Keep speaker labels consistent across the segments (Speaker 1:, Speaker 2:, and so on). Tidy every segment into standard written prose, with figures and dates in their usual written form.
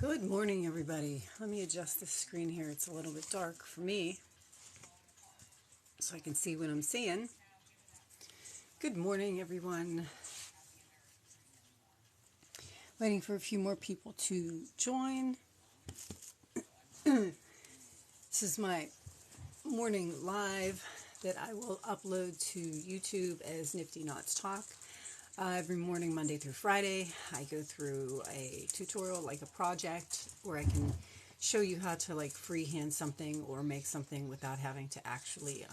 Speaker 1: Good morning, everybody. Let me adjust this screen here. It's a little bit dark for me, so I can see what I'm seeing. Good morning, everyone. Waiting for a few more people to join. This is my morning live that I will upload to YouTube as NiftyKnotz Talk. Every morning, Monday through Friday, I go through a tutorial, like a project, where I can show you how to freehand something or make something without having to actually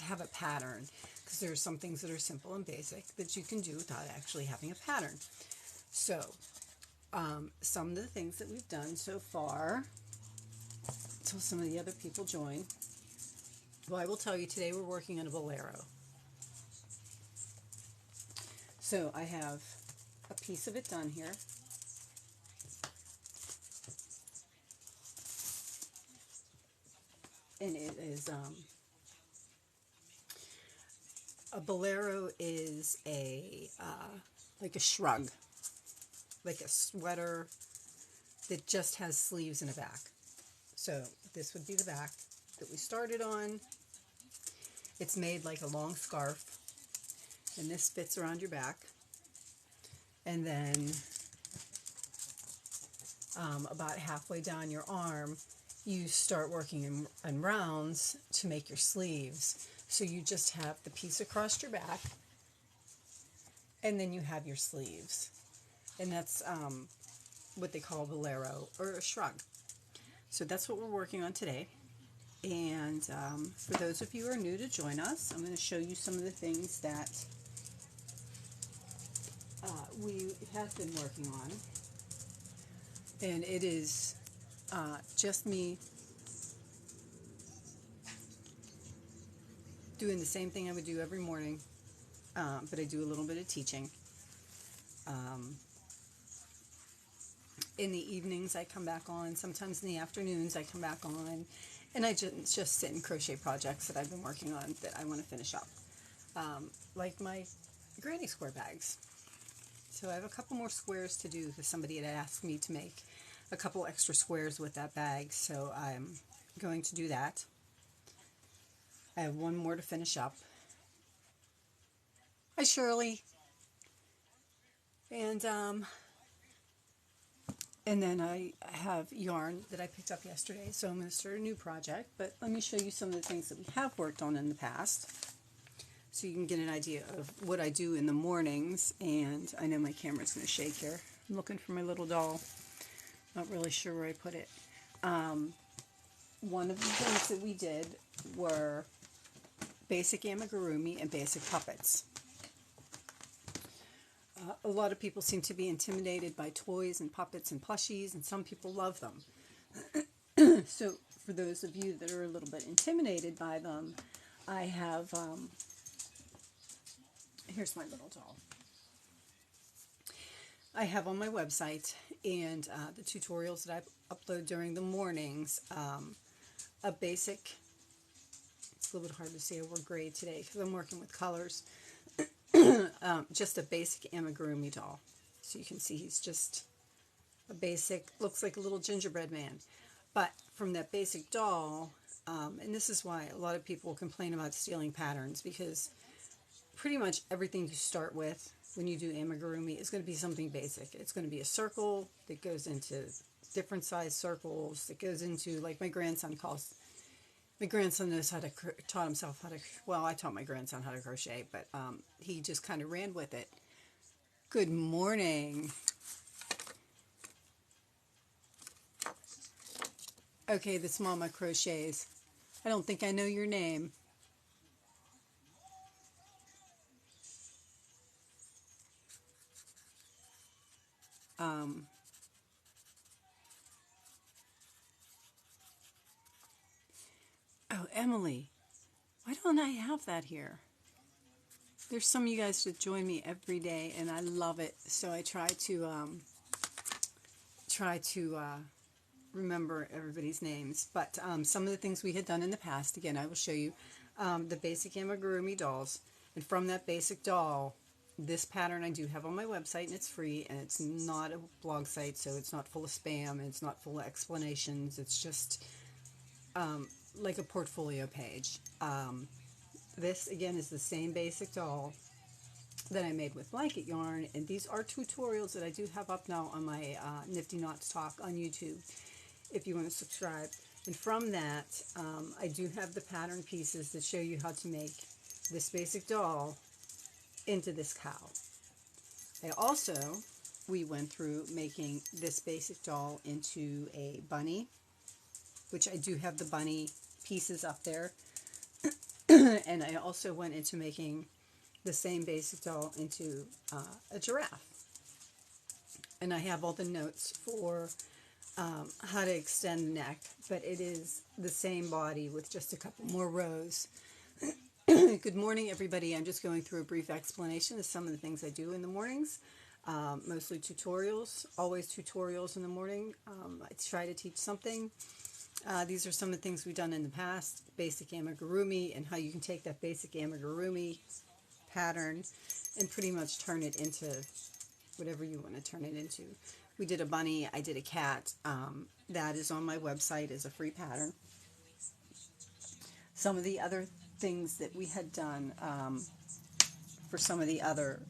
Speaker 1: have a pattern. Because there are some things that are simple and basic that you can do without actually having a pattern. So, some of the things that we've done so far, until some of the other people join. Well, I will tell you, today we're working on a Bolero. So I have a piece of it done here. And it is, a Bolero is like a shrug, like a sweater that just has sleeves and a back. So this would be the back that we started on. It's made like a long scarf, and this fits around your back. And then about halfway down your arm, you start working in rounds to make your sleeves. So you just have the piece across your back, and then you have your sleeves. And that's what they call a Bolero or a shrug. So that's what we're working on today. And for those of you who are new to join us, I'm going to show you some of the things that we have been working on. And it is just me doing the same thing I would do every morning, but I do a little bit of teaching. In the evenings I come back on, sometimes in the afternoons I come back on, and I just sit in crochet projects that I've been working on that I want to finish up, like my granny square bags. So I have a couple more squares to do because somebody had asked me to make a couple extra squares with that bag, so I'm going to do that. I have one more to finish up. Hi, Shirley. And then I have yarn that I picked up yesterday, so I'm going to start a new project. But let me show you some of the things that we have worked on in the past, so you can get an idea of what I do in the mornings. And I know my camera's going to shake here. I'm looking for my little doll. Not really sure where I put it. One of the things that we did were basic amigurumi and basic puppets. A lot of people seem to be intimidated by toys and puppets and plushies, and some people love them. So for those of you that are a little bit intimidated by them, I have, here's my little doll. I have on my website and the tutorials that I upload during the mornings, a basic, it's a little bit hard to see, I wore gray today because I'm working with colors, just a basic amigurumi doll. So you can see he's just a basic, looks like a little gingerbread man. But from that basic doll, and this is why a lot of people complain about stealing patterns, because pretty much everything you start with when you do amigurumi is going to be something basic. It's going to be a circle that goes into different size circles, that goes into, like my grandson knows how to, taught himself how to, well, I taught my grandson how to crochet, but he just kind of ran with it. Good morning. Okay, this Mama Crochets. I don't think I know your name. Oh, Emily. Why don't I have that here? There's some of you guys that join me every day, and I love it. So I try to remember everybody's names. But some of the things we had done in the past, again, I will show you the basic amigurumi dolls. And from that basic doll, This pattern I do have on my website, and it's free, and it's not a blog site, so it's not full of spam, and it's not full of explanations. It's just like a portfolio page. This, again, is the same basic doll that I made with blanket yarn, and these are tutorials that I do have up now on my NiftyKnotz Talk on YouTube, if you want to subscribe. And from that, I do have the pattern pieces that show you how to make this basic doll into this cow. We went through making this basic doll into a bunny, which I do have the bunny pieces up there. And I also went into making the same basic doll into a giraffe. And I have all the notes for how to extend the neck, but it is the same body with just a couple more rows. Good morning, everybody. I'm just going through a brief explanation of some of the things I do in the mornings. Mostly tutorials, always tutorials in the morning. I try to teach something. These are some of the things we've done in the past, basic amigurumi, and how you can take that basic amigurumi pattern and pretty much turn it into whatever you want to turn it into. We did a bunny, I did a cat. That is on my website as a free pattern. Some of the other things that we had done for some of the other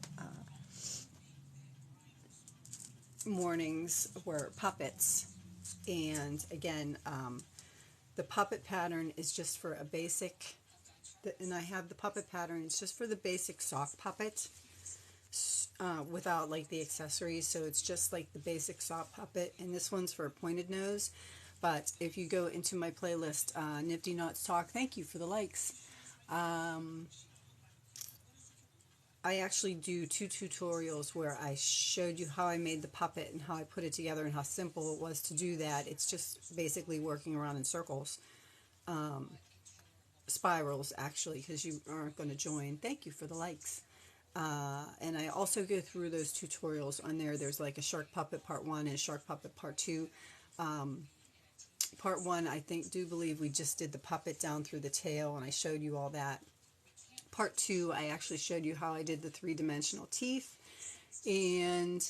Speaker 1: mornings were puppets. And again, the puppet pattern is just for a basic, and I have the puppet pattern, it's just for the basic sock puppet without like the accessories, so it's just like the basic sock puppet, and this one's for a pointed nose. But if you go into my playlist, NiftyKnotz Talk, thank you for the likes. I actually do 2 tutorials where I showed you how I made the puppet and how I put it together and how simple it was to do that. It's just basically working around in circles, spirals actually, because you aren't going to join. Thank you for the likes. And I also go through those tutorials on there. There's like a shark puppet part 1 and a shark puppet part 2. Part 1, I do believe we just did the puppet down through the tail, and I showed you all that. Part 2, I actually showed you how I did the 3-dimensional teeth. And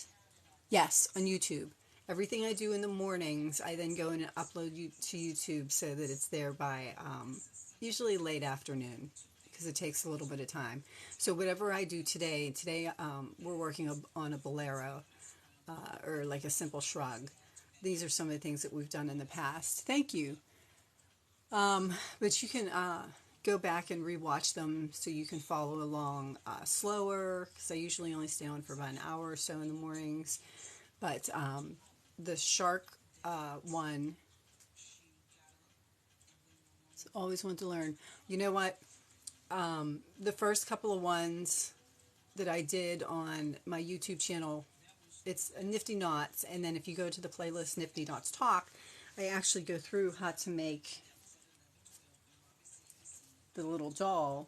Speaker 1: yes, on YouTube. Everything I do in the mornings, I then go in and upload to YouTube so that it's there by usually late afternoon, because it takes a little bit of time. So whatever I do today we're working on a Bolero or like a simple shrug. These are some of the things that we've done in the past. Thank you. But you can go back and rewatch them so you can follow along slower, because I usually only stay on for about an hour or so in the mornings. But the shark one, it's always one to learn. You know what? The first couple of ones that I did on my YouTube channel, it's a NiftyKnotz, and then if you go to the playlist NiftyKnotz Talk, I actually go through how to make the little doll,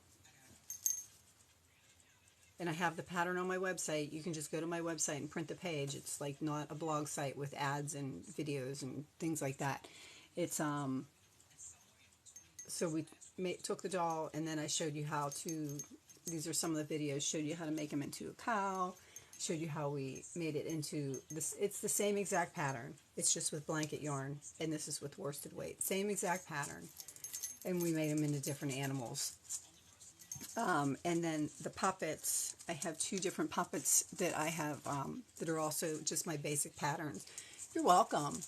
Speaker 1: and I have the pattern on my website. You can just go to my website and print the page. It's like not a blog site with ads and videos and things like that. It's so we took the doll, and then I showed you how to, these are some of the videos, showed you how to make them into a cow, showed you how we made it into this. It's the same exact pattern, it's just with blanket yarn, and this is with worsted weight. Same exact pattern, and we made them into different animals. And then the puppets, I have 2 different puppets that I have that are also just my basic patterns. You're welcome.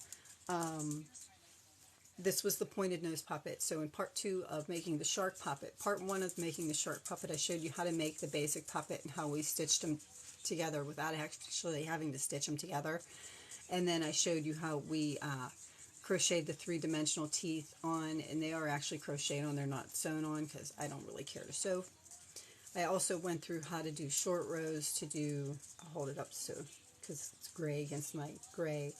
Speaker 1: This was the pointed nose puppet. So in part 2 of making the shark puppet, part 1 of making the shark puppet, I showed you how to make the basic puppet and how we stitched them together without actually having to stitch them together. And then I showed you how we crocheted the 3-dimensional teeth on, and they are actually crocheted on, they're not sewn on because I don't really care to sew. I also went through how to do short rows to do, I'll hold it up so because it's gray against my gray,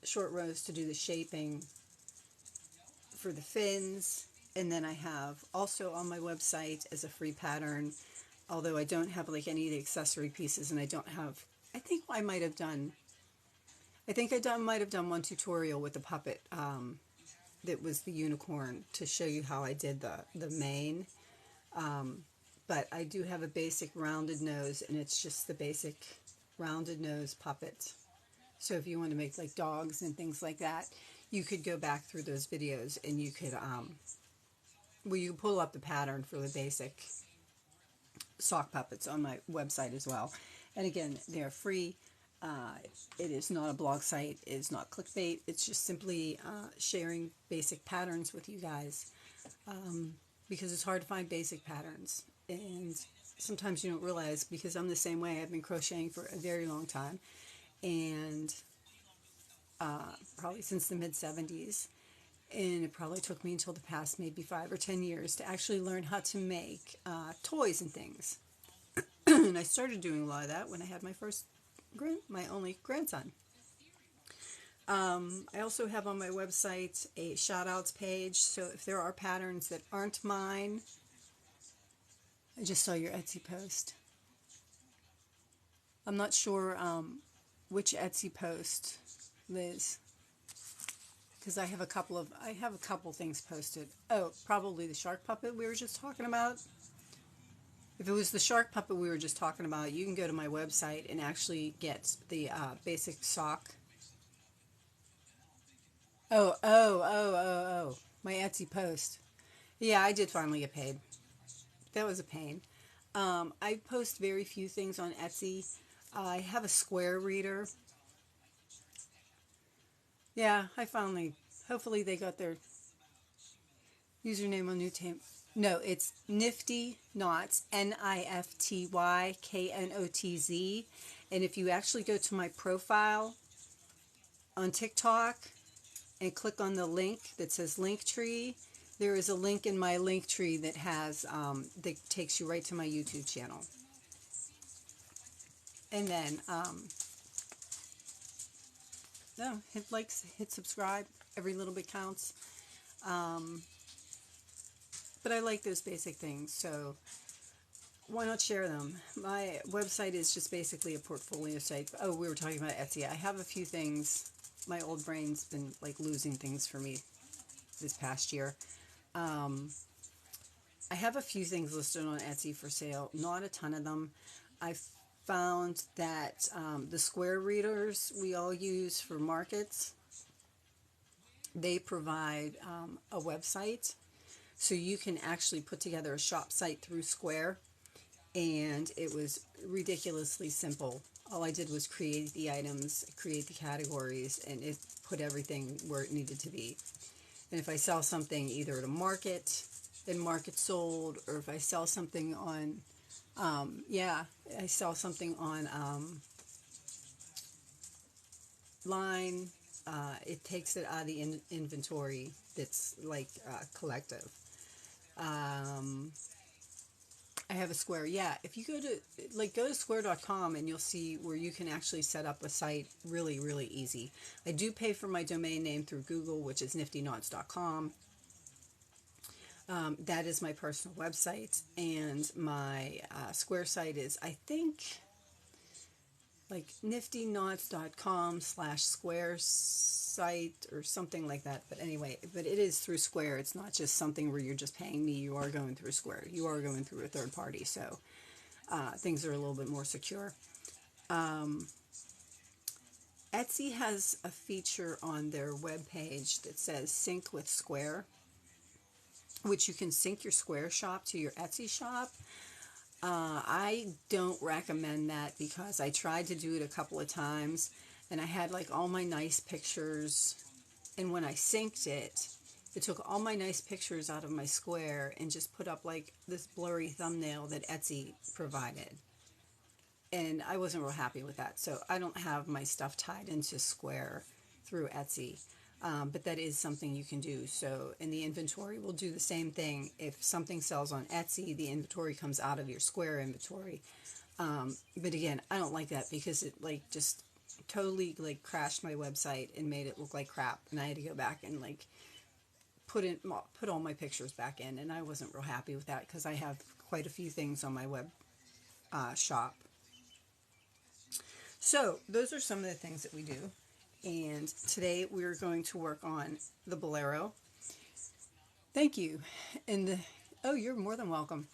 Speaker 1: short rows to do the shaping for the fins. And then I have also on my website as a free pattern, although I don't have like any of the accessory pieces, and I don't have, I think I might have done, might have done one tutorial with the puppet that was the unicorn to show you how I did the mane. but I do have a basic rounded nose, and it's just the basic rounded nose puppet. So if you want to make like dogs and things like that, you could go back through those videos and you could, well, you pull up the pattern for the basic sock puppets on my website as well. And again, they're free. It is not a blog site. It is not clickbait. It's just simply sharing basic patterns with you guys, because it's hard to find basic patterns. And sometimes you don't realize, because I'm the same way. I've been crocheting for a very long time, and probably since the mid-70s. And it probably took me until the past maybe 5 or 10 years to actually learn how to make toys and things. And I started doing a lot of that when I had my only grandson. I also have on my website a shout-outs page, so if there are patterns that aren't mine, I just saw your Etsy post. I'm not sure which Etsy post, Liz, because I have a couple things posted. Oh, probably the shark puppet we were just talking about. If it was the shark puppet we were just talking about, you can go to my website and actually get the basic sock. Oh, my Etsy post. Yeah, I did finally get paid. That was a pain. I post very few things on Etsy. I have a square reader. Yeah, hopefully they got their username on new tape. No, it's NiftyKnotz, NiftyKnotz. And if you actually go to my profile on TikTok and click on the link that says Linktree, there is a link in my Linktree that has that takes you right to my YouTube channel. And then hit subscribe. Every little bit counts. But I like those basic things, so why not share them? My website is just basically a portfolio site. Oh, we were talking about Etsy. I have a few things. My old brain's been like losing things for me this past year. I have a few things listed on Etsy for sale. Not a ton of them. I found that the square readers we all use for markets, they provide a website. So you can actually put together a shop site through Square, and it was ridiculously simple. All I did was create the items, create the categories, and it put everything where it needed to be. And if I sell something either at a market, then market sold, or if I sell something on, I sell something on line, it takes it out of the inventory that's like collective. I have a Square. Yeah, if you go to square.com, and you'll see where you can actually set up a site really, really easy. I do pay for my domain name through Google, which is NiftyKnotz.com. That is my personal website, and my Square site is, I think, like NiftyKnotz.com/Square site or something like that. But anyway, it is through Square. It's not just something where you're just paying me. You are going through Square. You are going through a third party. So things are a little bit more secure. Etsy has a feature on their webpage that says Sync with Square, which you can sync your Square shop to your Etsy shop. I don't recommend that, because I tried to do it a couple of times, and I had like all my nice pictures, and when I synced it, it took all my nice pictures out of my Square and just put up like this blurry thumbnail that Etsy provided. And I wasn't real happy with that, so I don't have my stuff tied into Square through Etsy. But that is something you can do. So, and the inventory will do the same thing. If something sells on Etsy, the inventory comes out of your Square inventory. But again, I don't like that, because it like just totally like crashed my website and made it look like crap. And I had to go back and like put all my pictures back in, and I wasn't real happy with that, because I have quite a few things on my web shop. So those are some of the things that we do. And today we're going to work on the Bolero. Thank you. And oh, you're more than welcome.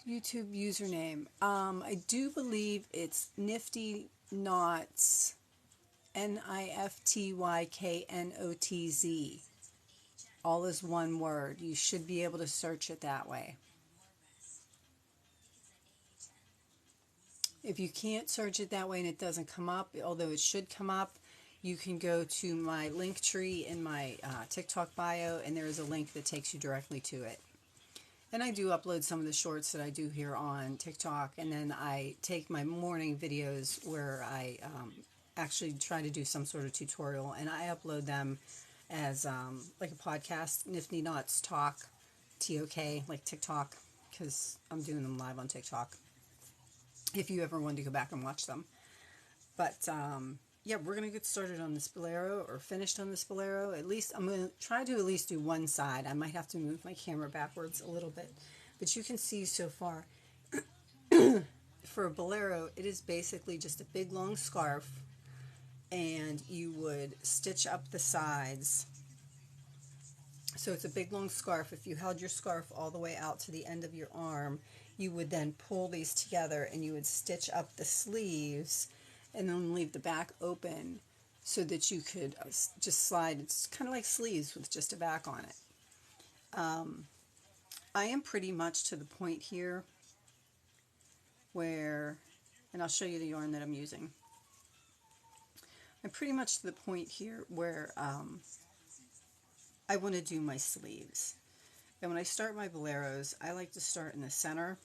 Speaker 1: YouTube username. I do believe it's NiftyKnotz, NiftyKnotz. All is one word. You should be able to search it that way. If you can't search it that way and it doesn't come up, although it should come up, you can go to my link tree in my TikTok bio, and there is a link that takes you directly to it. And I do upload some of the shorts that I do here on TikTok, and then I take my morning videos where I actually try to do some sort of tutorial, and I upload them as like a podcast, NiftyKnotz Talk, TOK, like TikTok, because I'm doing them live on TikTok, if you ever wanted to go back and watch them. But yeah, we're going to get started on this Bolero, or finished on this Bolero. At least I'm going to try to at least do one side. I might have to move my camera backwards a little bit. But you can see so far, for a Bolero, it is basically just a big long scarf, and you would stitch up the sides. So it's a big long scarf. If you held your scarf all the way out to the end of your arm, you would then pull these together and you would stitch up the sleeves and then leave the back open so that you could just slide. It's kind of like sleeves with just a back on it. I am pretty much to the point here where, and I'll show you the yarn that I'm using. I'm pretty much to the point here where I want to do my sleeves. And when I start my Boleros, I like to start in the center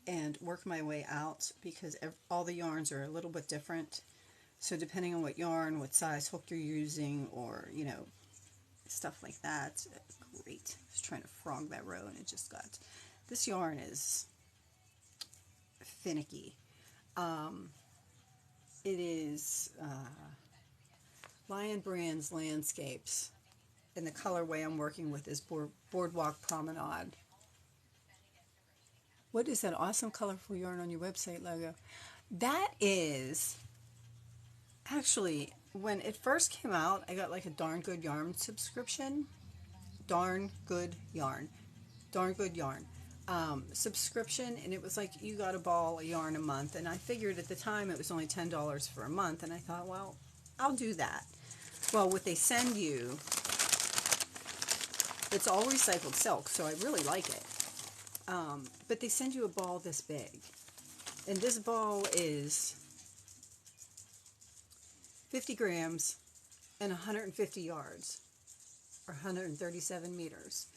Speaker 1: and work my way out, because all the yarns are a little bit different. So depending on what yarn, what size hook you're using, or, you know, stuff like that. Great. I was trying to frog that row and it just got... This yarn is finicky. It is Lion Brand's Landscapes, and the colorway I'm working with is Boardwalk Promenade. What is that awesome colorful yarn on your website logo? That is, actually, when it first came out, I got like a Darn Good Yarn subscription. Darn Good Yarn subscription, and it was like you got a ball of yarn a month, and I figured at the time it was only $10 for a month, and I thought, well, I'll do that. Well, what they send you, it's all recycled silk, so I really like it. But they send you a ball this big, and this ball is 50 grams and 150 yards, or 137 meters,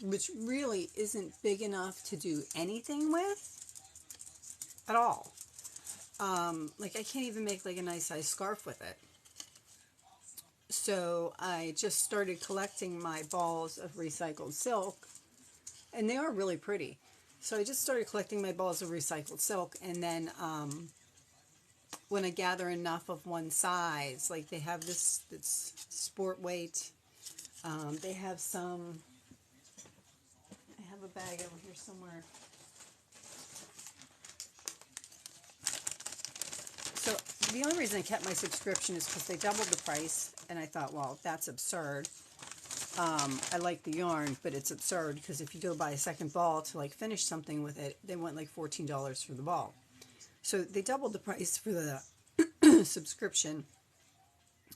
Speaker 1: which really isn't big enough to do anything with at all. Like I can't even make like a nice size scarf with it. So I just started collecting my balls of recycled silk, and they are really pretty. So I just started collecting my balls of recycled silk, and then when I gather enough of one size, like they have this that's sport weight, they have some, I have a bag over here somewhere. So the only reason I kept my subscription is because they doubled the price, and I thought, well, that's absurd. I like the yarn, but it's absurd because if you go buy a second ball to like finish something with it, they want like $14 for the ball. So they doubled the price for the subscription,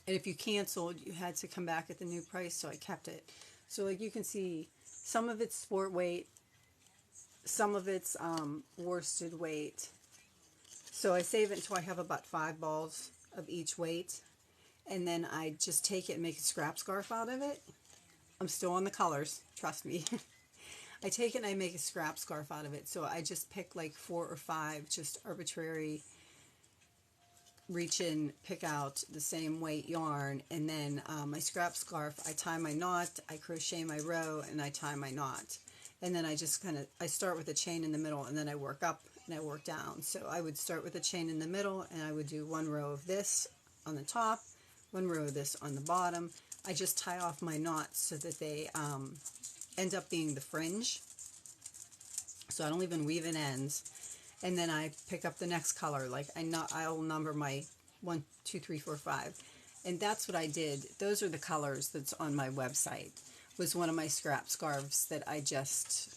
Speaker 1: and if you canceled, you had to come back at the new price, so I kept it. So like you can see, some of it's sport weight, some of it's worsted weight. So I save it until I have about 5 balls of each weight, and then I just take it and make a scrap scarf out of it. I'm still on the colors, trust me. I take it and I make a scrap scarf out of it. So I just pick like 4 or 5 just arbitrary, reach in, pick out the same weight yarn, and then my scrap scarf, I tie my knot, I crochet my row, and I tie my knot. And then I just kind of, I start with a chain in the middle, and then I work up and I work down. So I would start with a chain in the middle, and I would do 1 row of this on the top, 1 row of this on the bottom. I just tie off my knots so that they end up being the fringe. So I don't even weave in ends. And then I pick up the next color. Like I'll number my 1, 2, 3, 4, 5. And that's what I did. Those are the colors that's on my website. Was one of my scrap scarves that I just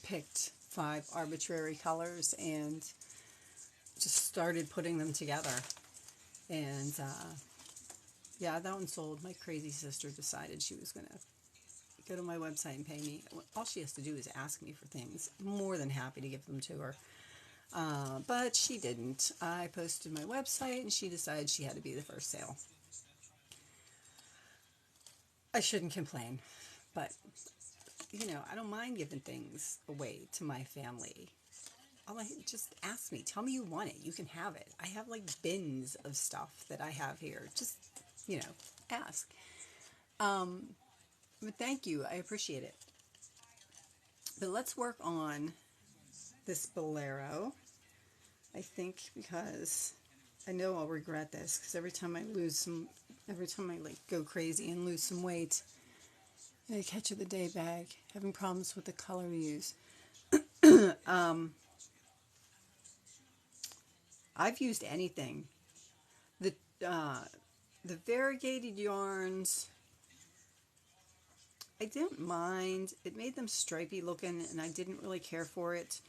Speaker 1: picked 5 arbitrary colors and just started putting them together. And yeah, that one sold. My crazy sister decided she was going to go to my website and pay me. All she has to do is ask me for things. I'm more than happy to give them to her. But she didn't. I posted my website and she decided she had to be the first sale. I shouldn't complain, but you know, I don't mind giving things away to my family. Just ask me. Tell me you want it. You can have it. I have like bins of stuff that I have here. Just, you know, ask. But thank you. I appreciate it. But let's work on this Bolero. I think because I know I'll regret this because every time I like go crazy and lose some weight, I catch of the day bag, having problems with the color we use. I've used anything. The variegated yarns, I didn't mind. It made them stripy looking, and I didn't really care for it.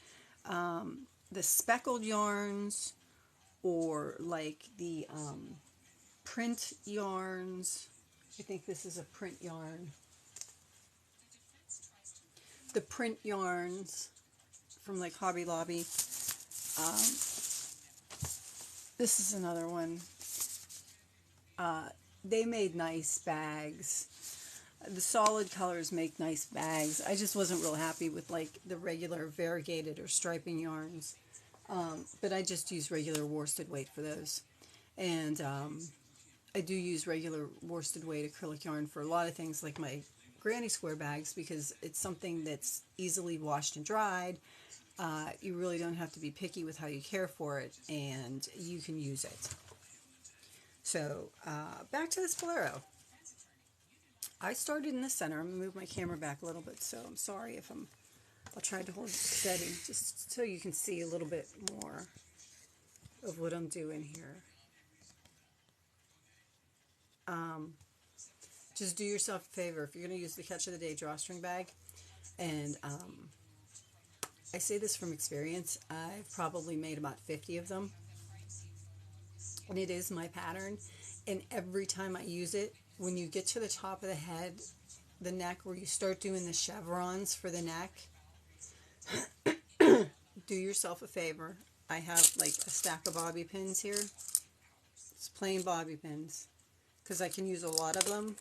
Speaker 1: The speckled yarns, or like the print yarns. I think this is a print yarn. The print yarns from like Hobby Lobby. This is another one. They made nice bags. The solid colors make nice bags. I just wasn't real happy with like the regular variegated or striping yarns. But I just use regular worsted weight for those. And I do use regular worsted weight acrylic yarn for a lot of things like my granny square bags because it's something that's easily washed and dried. You really don't have to be picky with how you care for it, and you can use it. So back to this Bolero. I started in the center. I'm going to move my camera back a little bit, so I'm sorry if I'll try to hold it steady just so you can see a little bit more of what I'm doing here. Just do yourself a favor. If you're going to use the Catch of the Day drawstring bag, and I say this from experience, I've probably made about 50 of them, and it is my pattern, and every time I use it, when you get to the top of the head, the neck, where you start doing the chevrons for the neck, do yourself a favor. I have like a stack of bobby pins here. It's plain bobby pins because I can use a lot of them.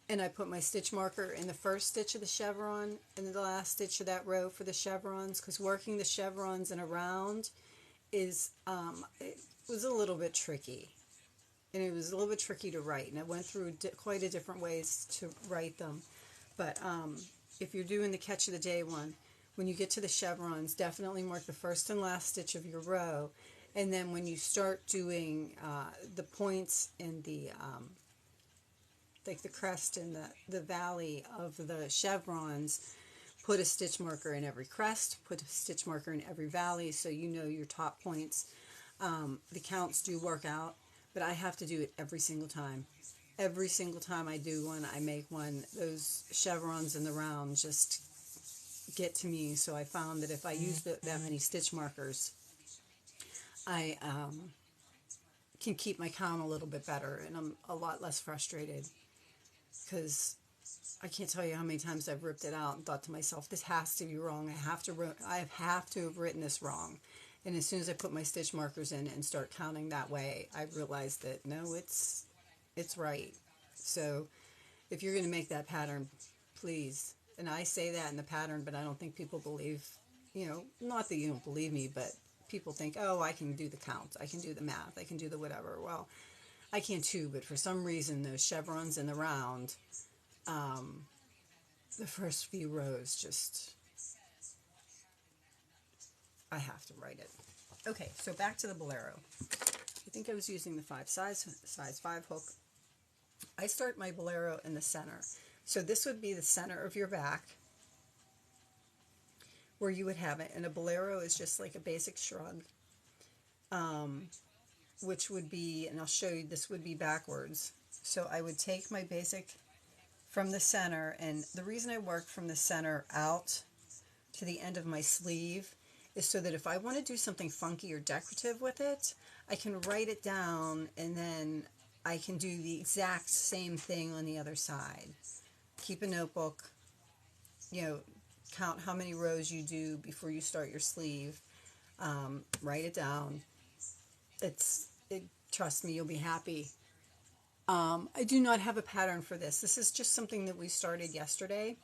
Speaker 1: And I put my stitch marker in the first stitch of the chevron and in the last stitch of that row for the chevrons, because working the chevrons in a round is, it was a little bit tricky. And it was a little bit tricky to write, and I went through quite a different ways to write them. But if you're doing the Catch of the Day one, when you get to the chevrons, definitely mark the first and last stitch of your row, and then when you start doing the points in the like the crest and the valley of the chevrons, put a stitch marker in every crest, put a stitch marker in every valley, so you know your top points. The counts do work out, but I have to do it every single time. Every single time I do one, I make one, those chevrons in the round just get to me. So I found that if I use that many stitch markers, I can keep my count a little bit better, and I'm a lot less frustrated, because I can't tell you how many times I've ripped it out and thought to myself, this has to be wrong. I have to have written this wrong. And as soon as I put my stitch markers in and start counting that way, I realized that no, it's right. So if you're going to make that pattern, please. And I say that in the pattern, but I don't think people believe, not that you don't believe me, but people think, oh, I can do the count, I can do the math, I can do the whatever. Well, I can too, but for some reason, those chevrons in the round, the first few rows just, I have to write it. Okay, so back to the Bolero. I think I was using the size 5 hook. I start my Bolero in the center. So this would be the center of your back where you would have it. And a Bolero is just like a basic shrug, which would be, and I'll show you, this would be backwards. So I would take my basic from the center, and the reason I work from the center out to to the end of my sleeve is so that if I want to do something funky or decorative with it, I can write it down and then I can do the exact same thing on the other side. Keep a notebook, you know, count how many rows you do before you start your sleeve. Write it down. Trust me, you'll be happy. I do not have a pattern for this. This is just something that we started yesterday.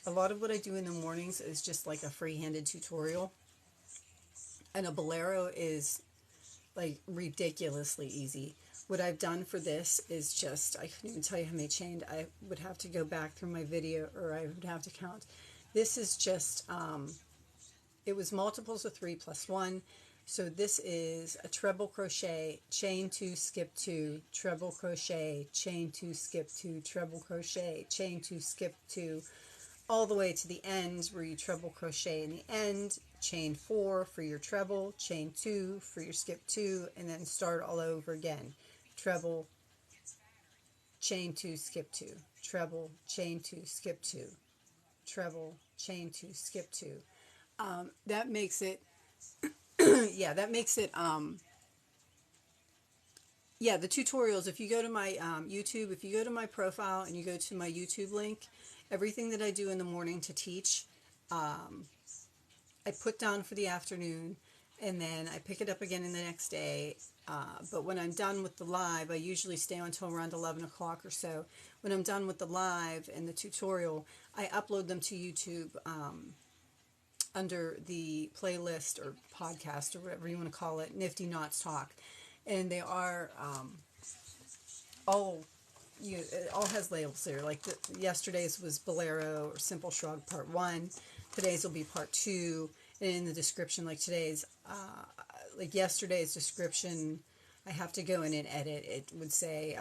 Speaker 1: A lot of what I do in the mornings is just like a free-handed tutorial. And a Bolero is like ridiculously easy. What I've done for this is just, I couldn't even tell you how many chained. I would have to go back through my video, or I would have to count. This is just, it was multiples of 3 plus 1. So this is a treble crochet, chain 2, skip 2, treble crochet, chain 2, skip 2, treble crochet, chain 2, skip 2, all the way to the end where you treble crochet in the end, chain 4 for your treble, chain 2 for your skip 2, and then start all over again. Treble, chain 2, skip 2, treble, chain 2, skip 2, treble, chain 2, skip 2. That makes it, yeah, that makes it, yeah, the tutorials, if you go to my YouTube, if you go to my profile and you go to my YouTube link, everything that I do in the morning to teach, I put down for the afternoon, and then I pick it up again in the next day. But when I'm done with the live, I usually stay until around 11 o'clock or so. When I'm done with the live and the tutorial, I upload them to YouTube under the playlist or podcast or whatever you want to call it, NiftyKnotz Talk. And they are all, it all has labels there. Like yesterday's was Bolero or Simple Shrug Part 1. Today's will be Part 2. And in the description, like today's, like yesterday's description, I have to go in and edit. It would say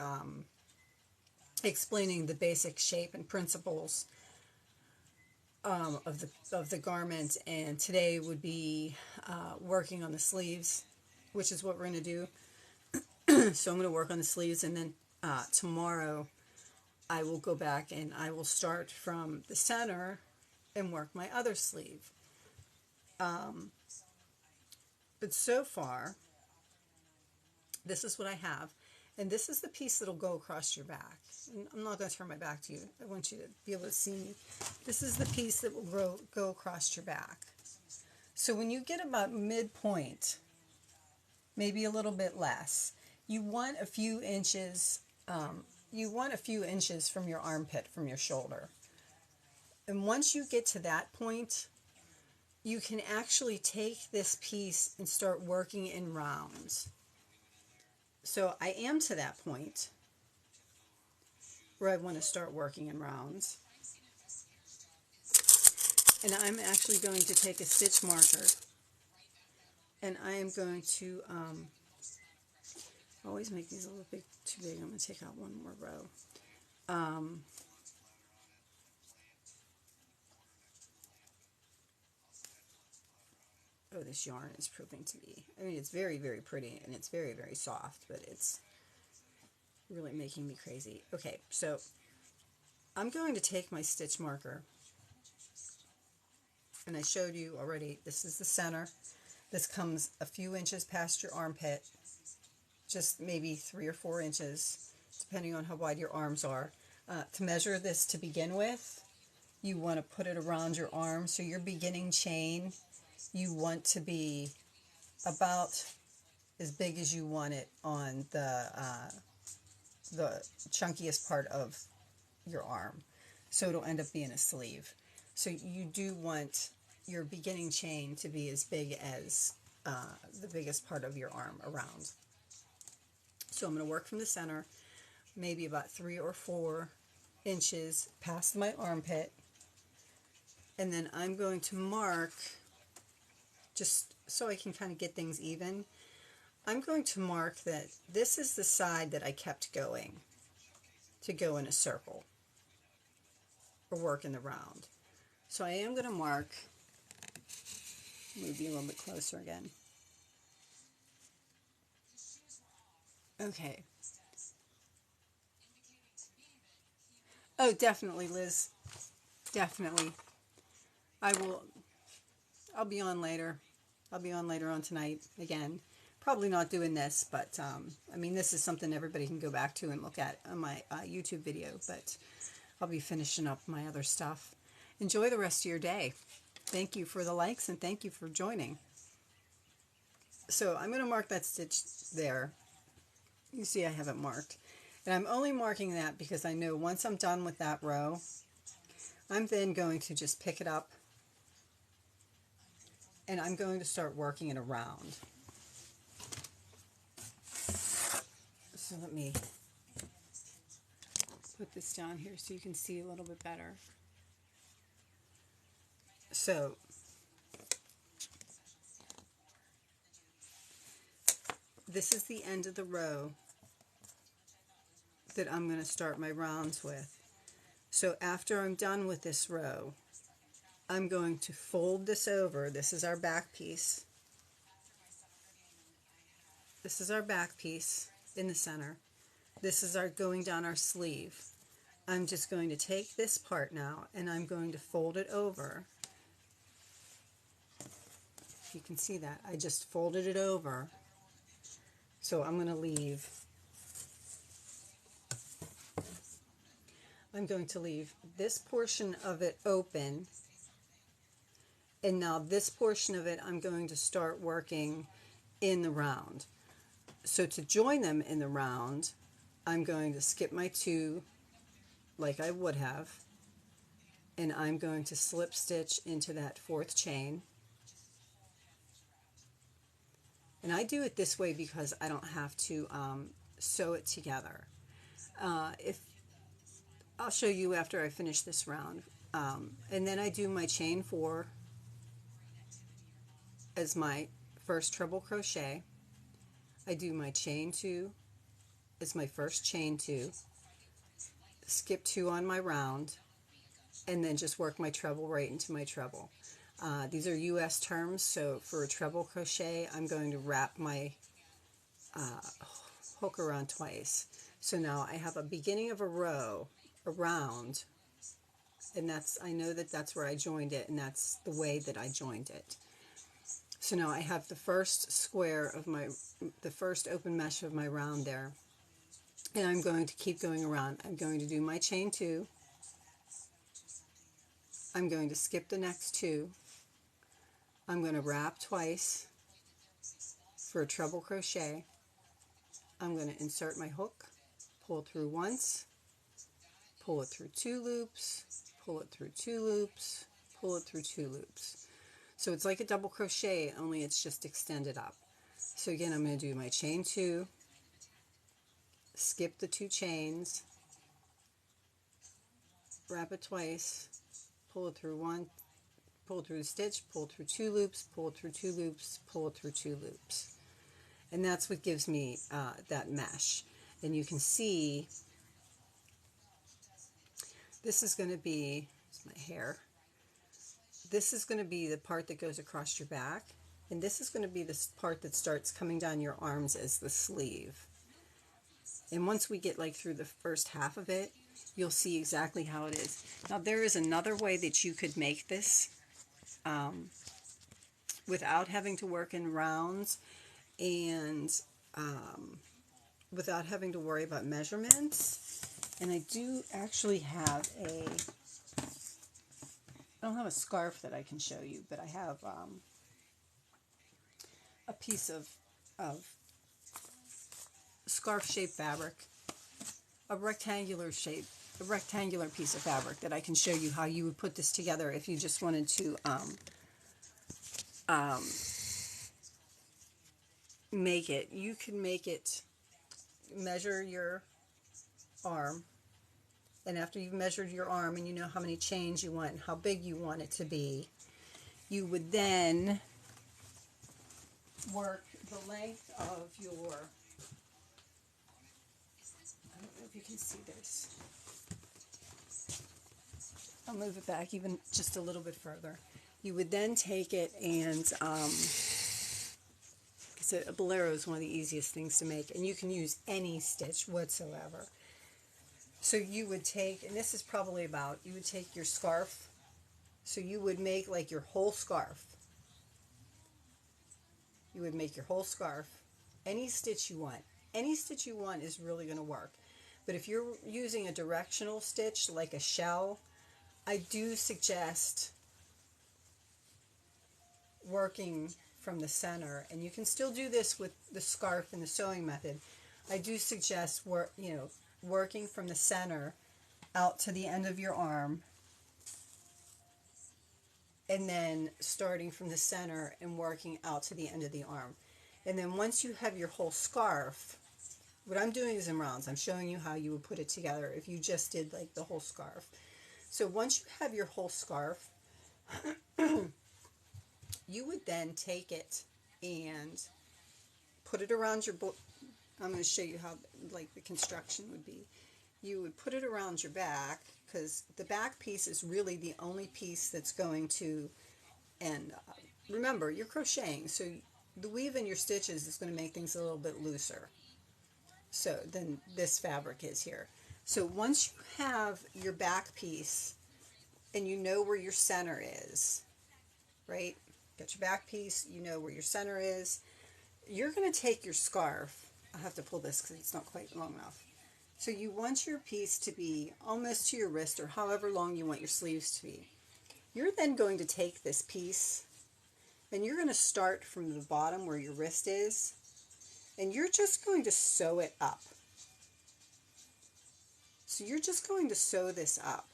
Speaker 1: explaining the basic shape and principles of the garment, and today would be working on the sleeves, which is what we're going to do. So I'm going to work on the sleeves, and then tomorrow I will go back and I will start from the center and work my other sleeve. But so far, this is what I have. And this is the piece that'll go across your back. And I'm not going to turn my back to you. I want you to be able to see me. This is the piece that will go across your back. So when you get about midpoint, maybe a little bit less, you want a few inches. You want a few inches from your armpit, from your shoulder. And once you get to that point, you can actually take this piece and start working in rounds. So I am to that point where I want to start working in rounds. And I'm actually going to take a stitch marker, and I am going to always make these a little bit too big. I'm going to take out one more row. Oh, this yarn is proving to be, I mean, it's very, very pretty, and it's very, very soft, but it's really making me crazy. Okay, so I'm going to take my stitch marker, and I showed you already, this is the center. This comes a few inches past your armpit, just maybe 3 or 4 inches, depending on how wide your arms are. To measure this to begin with, you want to put it around your arm, so your beginning chain, you want to be about as big as you want it on the chunkiest part of your arm, so it'll end up being a sleeve. So you do want your beginning chain to be as big as the biggest part of your arm around. So I'm going to work from the center, maybe about 3 or 4 inches past my armpit, and then I'm going to mark, just so I can kind of get things even, I'm going to mark that this is the side that I kept going to go in a circle or work in the round. So I am going to mark, maybe a little bit closer again. Okay. Oh, definitely, Liz. Definitely. I will I'll be on later. I'll be on later on tonight again. Probably not doing this, but I mean, this is something everybody can go back to and look at on my YouTube video, but I'll be finishing up my other stuff. Enjoy the rest of your day. Thank you for the likes and thank you for joining. So I'm going to mark that stitch there. You see I have it marked. And I'm only marking that because I know once I'm done with that row, I'm then going to just pick it up and I'm going to start working it around. So let me put this down here so you can see a little bit better. So this is the end of the row that I'm going to start my rounds with. So after I'm done with this row, I'm going to fold this over. This is our back piece. This is our back piece in the center. This is our going down our sleeve. I'm just going to take this part now and I'm going to fold it over. If you can see that, I just folded it over. So I'm going to leave, I'm going to leave this portion of it open. And now this portion of it, I'm going to start working in the round. So to join them in the round, I'm going to skip my 2 like I would have, and I'm going to slip stitch into that 4th chain. And I do it this way because I don't have to sew it together. If I'll show you after I finish this round. And then I do my chain 4 as my first treble crochet. I do my chain 2 as my first chain 2, skip 2 on my round, and then just work my treble right into my treble. These are US terms, so for a treble crochet, I'm going to wrap my hook around twice. So now I have a beginning of a row, a round, and I know that that's where I joined it, and that's the way that I joined it. So now I have the first square of the first open mesh of my round there, and I'm going to keep going around. I'm going to do my chain 2. I'm going to skip the next 2. I'm going to wrap twice for a treble crochet. I'm going to insert my hook, pull through once, pull it through 2 loops, pull it through 2 loops, pull it through 2 loops. So it's like a double crochet, only it's just extended up. So again, I'm going to do my chain 2, skip the 2 chains, wrap it twice, pull it through 1, pull through the stitch, pull through 2 loops, pull through 2 loops, pull it through 2 loops. And that's what gives me that mesh. And you can see this is going to be, it's my hair, this is going to be the part that goes across your back, and this is going to be the part that starts coming down your arms as the sleeve. And once we get like through the first half of it, you'll see exactly how it is. Now there is another way that you could make this without having to work in rounds and without having to worry about measurements. And I do actually have I don't have a scarf that I can show you, but I have a piece of scarf-shaped fabric, a rectangular piece of fabric that I can show you how you would put this together if you just wanted to make it. You can make it, measure your arm, and after you've measured your arm and you know how many chains you want and how big you want it to be, you would then work the length of your, I don't know if you can see this. I'll move it back even just a little bit further. You would then take it and, a Bolero is one of the easiest things to make, and you can use any stitch whatsoever. So you would take, and this is probably about, you would take your scarf, so you would make like your whole scarf, You would make your whole scarf, any stitch you want. Any stitch you want is really going to work. But if you're using a directional stitch like a shell, I do suggest working from the center, and you can still do this with the scarf and the sewing method. I do suggest working from the center out to the end of your arm, and then starting from the center and working out to the end of the arm. And then once you have your whole scarf, what I'm doing is in rounds. I'm showing you how you would put it together if you just did like the whole scarf. So once you have your whole scarf, you would then take it and put it around your I'm going to show you how like the construction would be. You would put it around your back, because the back piece is really the only piece that's going to end. Remember, you're crocheting, so the weave in your stitches is going to make things a little bit looser than this fabric is here. So once you have your back piece and you know where your center is, right? Got your back piece, you know where your center is. You're going to take your scarf. I have to pull this because it's not quite long enough. So you want your piece to be almost to your wrist, or however long you want your sleeves to be. You're then going to take this piece and you're going to start from the bottom where your wrist is, and you're just going to sew it up. So you're just going to sew this up.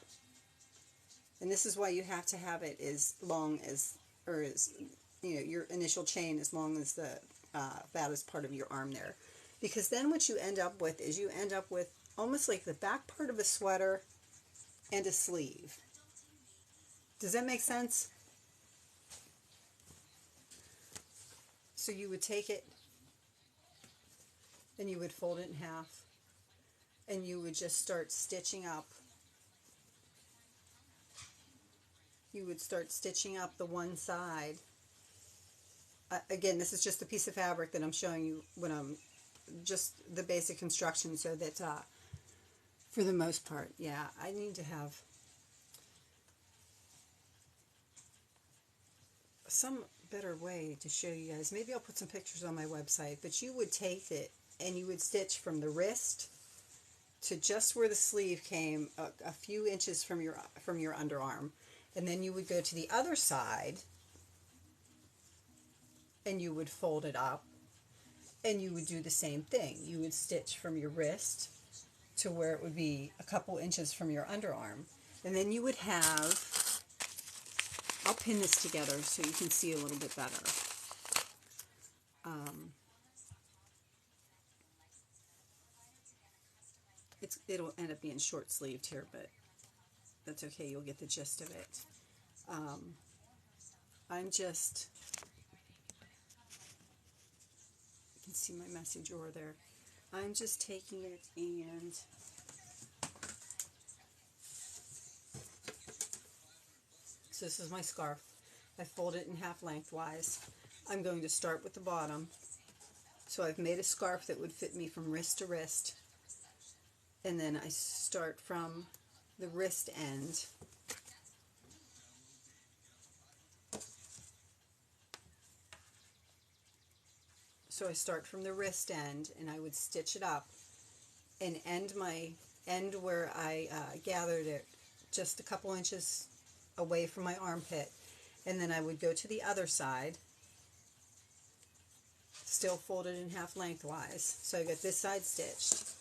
Speaker 1: And this is why you have to have it as long as, your initial chain as long as the fattest part of your arm there. Because then what you end up with is you end up with almost like the back part of a sweater and a sleeve. Does that make sense? So you would take it and you would fold it in half, and you would just start stitching up. You would start stitching up the one side. Again, this is just a piece of fabric that I'm showing you when I'm just the basic construction, so that for the most part, yeah, I need to have some better way to show you guys. Maybe I'll put some pictures on my website, but you would take it and you would stitch from the wrist to just where the sleeve came, a few inches from your underarm, and then you would go to the other side and you would fold it up, and you would do the same thing. You would stitch from your wrist to where it would be a couple inches from your underarm. And then you would have, I'll pin this together so you can see a little bit better. It'll end up being short sleeved here, but that's okay. You'll get the gist of it. I'm just, you can see my messy drawer there. I'm just taking it and so this is my scarf. I fold it in half lengthwise. I'm going to start with the bottom. So I've made a scarf that would fit me from wrist to wrist. And then I start from the wrist end. So I start from the wrist end and I would stitch it up and end where I gathered it just a couple inches away from my armpit. And then I would go to the other side, still folded in half lengthwise. So I got this side stitched.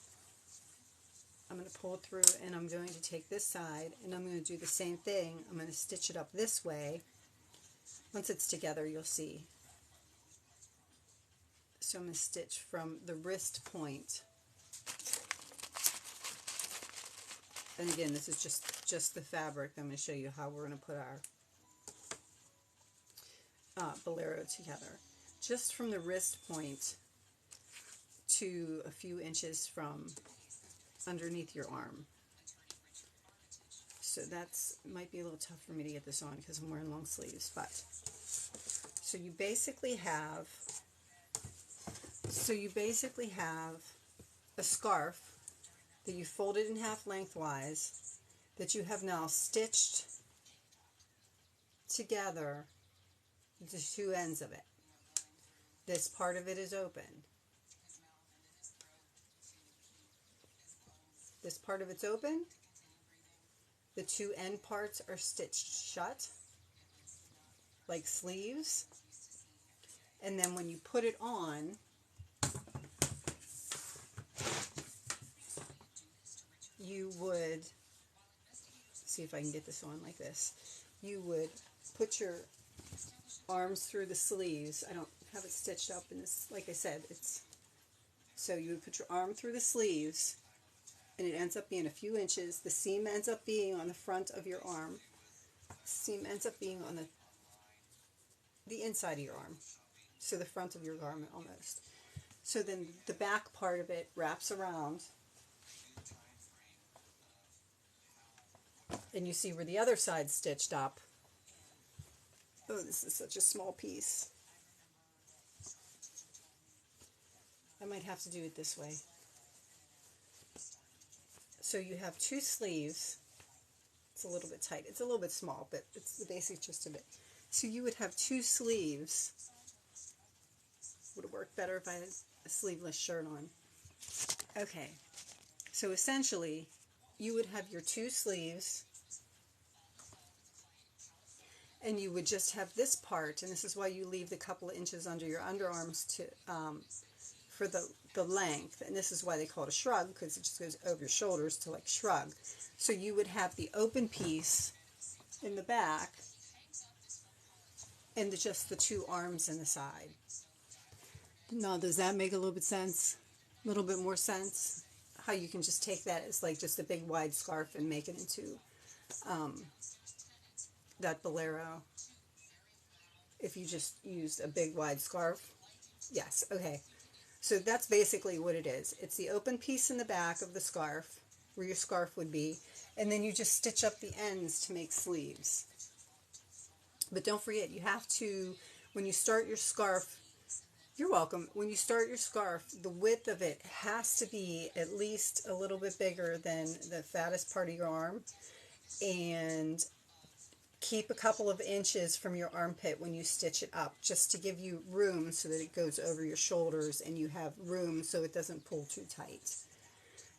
Speaker 1: I'm going to pull it through and I'm going to take this side and I'm going to do the same thing. I'm going to stitch it up this way. Once it's together, you'll see. So I'm going to stitch from the wrist point. And again, this is just the fabric. I'm going to show you how we're going to put our Bolero together. Just from the wrist point to a few inches from underneath your arm. So that's might be a little tough for me to get this on because I'm wearing long sleeves, but so you basically have a scarf that you folded in half lengthwise that you have now stitched together the two ends of it. This part of it is open. This part of it's open. The two end parts are stitched shut, like sleeves. And then when you put it on, you would, see if I can get this on like this, you would put your arms through the sleeves. I don't have it stitched up in this, like I said, it's, so you would put your arm through the sleeves, and it ends up being a few inches. The seam ends up being on the front of your arm. The seam ends up being on the inside of your arm, so the front of your garment almost. So then the back part of it wraps around, and you see where the other side's stitched up. Oh, this is such a small piece. I might have to do it this way. So you have two sleeves. It's a little bit tight. It's a little bit small, but it's the basic gist of it. So you would have two sleeves. Would have worked better if I had a sleeveless shirt on. Okay, so essentially you would have your two sleeves, and you would just have this part, and this is why you leave the couple of inches under your underarms to for the length, and this is why they call it a shrug, because it just goes over your shoulders to like shrug. So you would have the open piece in the back, and just the two arms in the side. Now, does that make a little bit sense? A little bit more sense? How you can just take that as like just a big wide scarf and make it into that Bolero. If you just used a big wide scarf. Yes, okay. So that's basically what it is. It's the open piece in the back of the scarf, where your scarf would be, and then you just stitch up the ends to make sleeves. But don't forget, you have to, when you start your scarf, you're welcome, when you start your scarf, the width of it has to be at least a little bit bigger than the fattest part of your arm, and keep a couple of inches from your armpit when you stitch it up, just to give you room so that it goes over your shoulders and you have room so it doesn't pull too tight.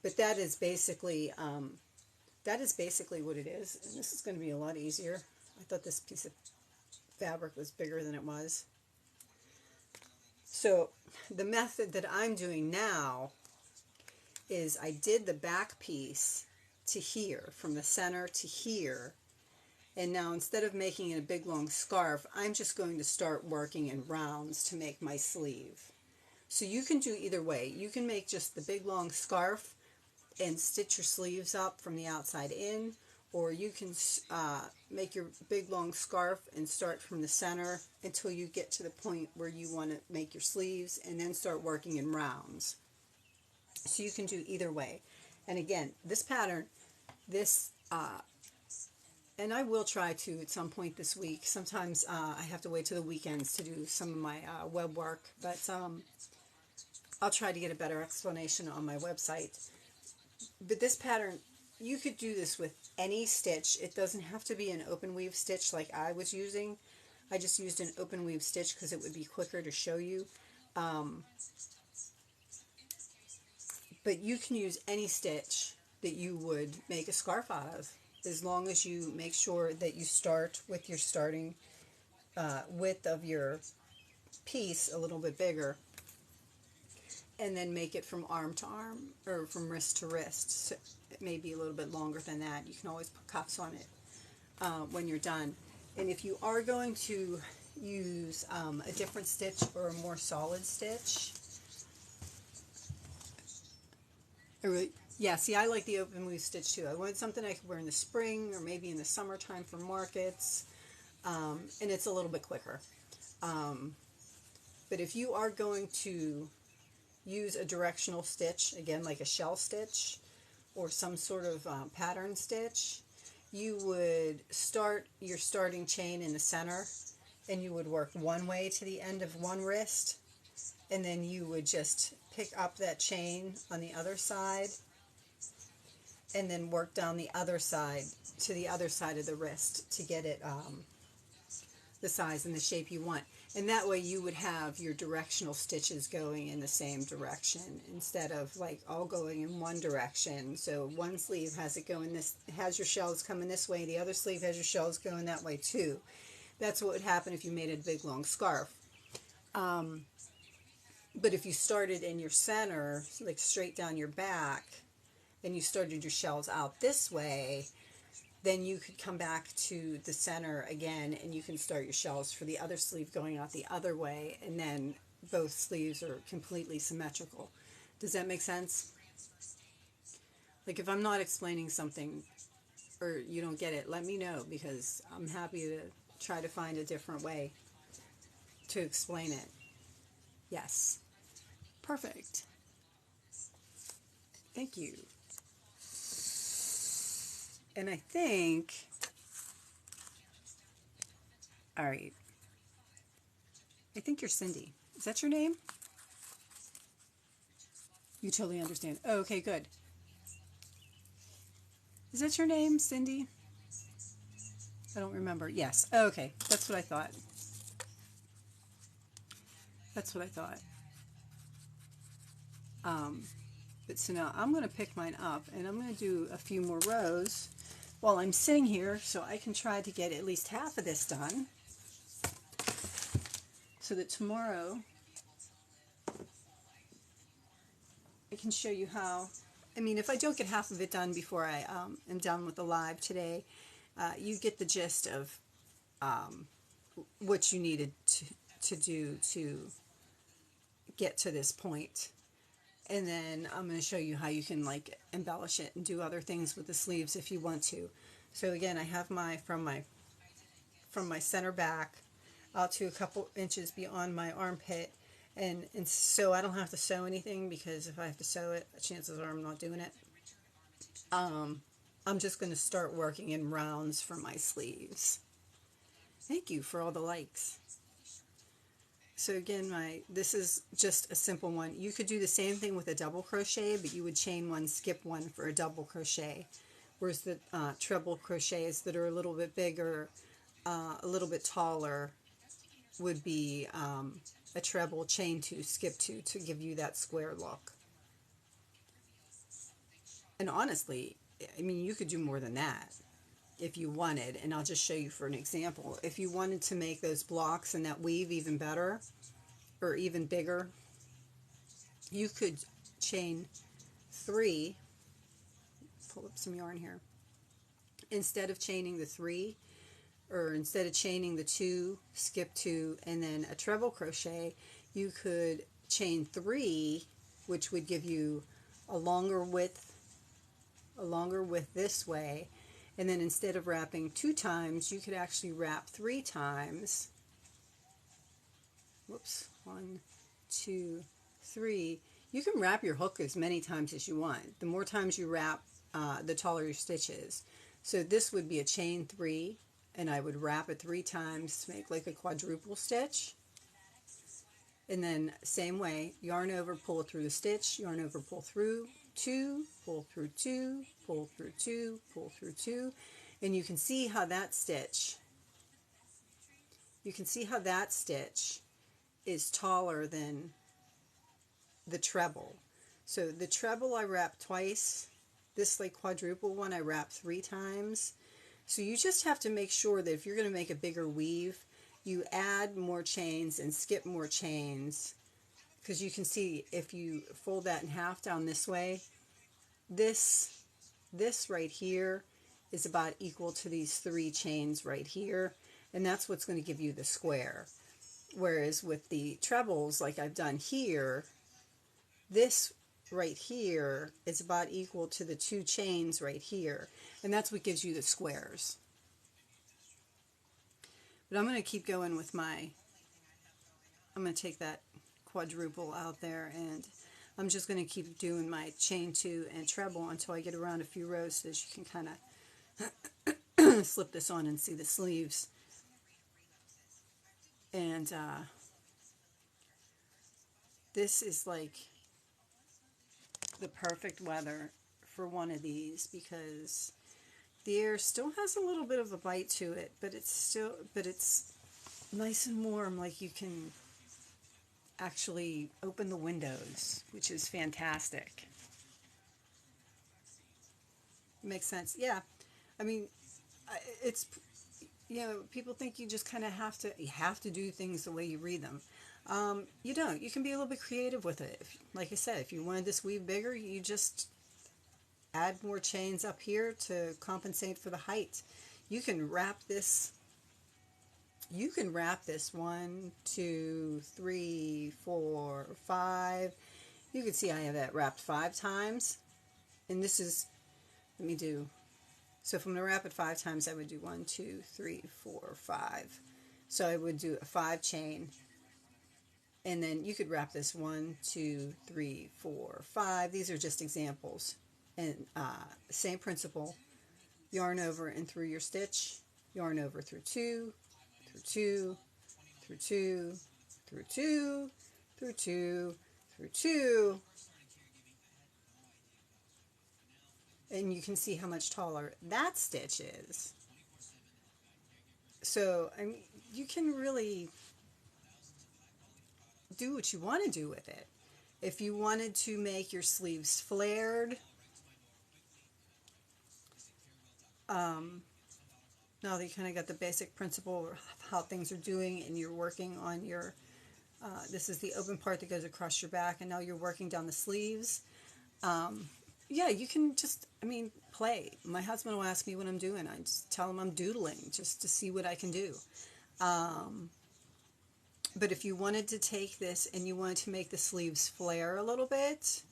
Speaker 1: But that is basically what it is. And this is going to be a lot easier. I thought this piece of fabric was bigger than it was. So the method that I'm doing now is I did the back piece to here, from the center to here. And now instead of making it a big long scarf, I'm just going to start working in rounds to make my sleeve. So you can do either way. You can make just the big long scarf and stitch your sleeves up from the outside in, or you can make your big long scarf and start from the center until you get to the point where you want to make your sleeves, and then start working in rounds. So you can do either way. And again, this pattern, and I will try to at some point this week. Sometimes I have to wait till the weekends to do some of my web work, but I'll try to get a better explanation on my website. But this pattern, you could do this with any stitch. It doesn't have to be an open weave stitch like I was using. I just used an open weave stitch because it would be quicker to show you. But you can use any stitch that you would make a scarf out of, as long as you make sure that you start with your starting width of your piece a little bit bigger, and then make it from arm to arm, or from wrist to wrist. So it may be a little bit longer than that. You can always put cuffs on it when you're done. And if you are going to use a different stitch or a more solid stitch, yeah, see, I like the open weave stitch too. I wanted something I could wear in the spring or maybe in the summertime for markets, and it's a little bit quicker. But if you are going to use a directional stitch, again, like a shell stitch or some sort of pattern stitch, you would start your starting chain in the center, and you would work one way to the end of one wrist, and then you would just pick up that chain on the other side, and then work down the other side to the other side of the wrist to get it the size and the shape you want. And that way you would have your directional stitches going in the same direction instead of like all going in one direction. So one sleeve has it going this, has your shells coming this way, the other sleeve has your shells going that way too. That's what would happen if you made a big long scarf. But if you started in your center, like straight down your back, and you started your shells out this way, then you could come back to the center again and you can start your shells for the other sleeve going out the other way, and then both sleeves are completely symmetrical. Does that make sense? Like if I'm not explaining something or you don't get it, let me know, because I'm happy to try to find a different way to explain it. Yes. Perfect. Thank you. And I think, all right, I think you're Cindy. Is that your name? You totally understand. Oh, okay, good. Is that your name, Cindy? I don't remember. Yes. Oh, okay, that's what I thought. That's what I thought. But so now I'm going to pick mine up and I'm going to do a few more rows while I'm sitting here so I can try to get at least half of this done so that tomorrow I can show you how. I mean, if I don't get half of it done before I am done with the live today, you get the gist of what you needed to do to get to this point. And then I'm going to show you how you can like embellish it and do other things with the sleeves if you want to. So again, I have my from my center back out to a couple inches beyond my armpit, and so I don't have to sew anything, because if I have to sew it, chances are I'm not doing it. I'm just going to start working in rounds for my sleeves. Thank you for all the likes. So again, this is just a simple one. You could do the same thing with a double crochet, but you would chain one, skip one for a double crochet. Whereas the treble crochets that are a little bit bigger, a little bit taller, would be a treble, chain two, skip two to give you that square look. And honestly, I mean, you could do more than that if you wanted, and I'll just show you for an example. If you wanted to make those blocks and that weave even better or even bigger, you could chain 3, pull up some yarn here, instead of chaining the 3, or instead of chaining the 2, skip 2, and then a treble crochet, you could chain 3, which would give you a longer width this way. And then instead of wrapping 2 times, you could actually wrap 3 times. Whoops, 1, 2, 3. You can wrap your hook as many times as you want. The more times you wrap, the taller your stitch is. So this would be a chain 3, and I would wrap it 3 times to make like a quadruple stitch. And then same way, yarn over, pull through the stitch, yarn over, pull through 2, pull through 2, pull through 2, pull through 2, and you can see how that stitch, is taller than the treble. So the treble I wrap twice, this like quadruple one I wrap 3 times. So you just have to make sure that if you're going to make a bigger weave, you add more chains and skip more chains, because you can see if you fold that in half down this way, this right here is about equal to these 3 chains right here, and that's what's going to give you the square. Whereas with the trebles like I've done here, this right here is about equal to the 2 chains right here, and that's what gives you the squares. But I'm going to keep going with I'm going to take that quadruple out there, and I'm just going to keep doing my chain 2 and treble until I get around a few rows, so that you can kind of slip this on and see the sleeves. And this is like the perfect weather for one of these, because the air still has a little bit of a bite to it, but it's nice and warm, like you can actually open the windows, which is fantastic. Makes sense. Yeah. I mean, it's, people think you just kind of have to do things the way you read them. You don't. You can be a little bit creative with it. Like I said, if you wanted this weave bigger, you just add more chains up here to compensate for the height. You can wrap this. You can wrap this 1, 2, 3, 4, 5. You can see I have that wrapped 5 times, and this is. Let me do. So if I'm going to wrap it 5 times, I would do 1, 2, 3, 4, 5. So I would do a 5 chain, and then you could wrap this 1, 2, 3, 4, 5. These are just examples. And same principle, yarn over and through your stitch, yarn over through 2, through 2, through 2, through 2, through 2, through 2. And you can see how much taller that stitch is. So, I mean, you can really do what you want to do with it. If you wanted to make your sleeves flared, now that you kind of got the basic principle of how things are doing, and you're working on your, this is the open part that goes across your back, and now you're working down the sleeves. Yeah, you can just, play. My husband will ask me what I'm doing. I just tell him I'm doodling just to see what I can do. But if you wanted to take this and you wanted to make the sleeves flare a little bit,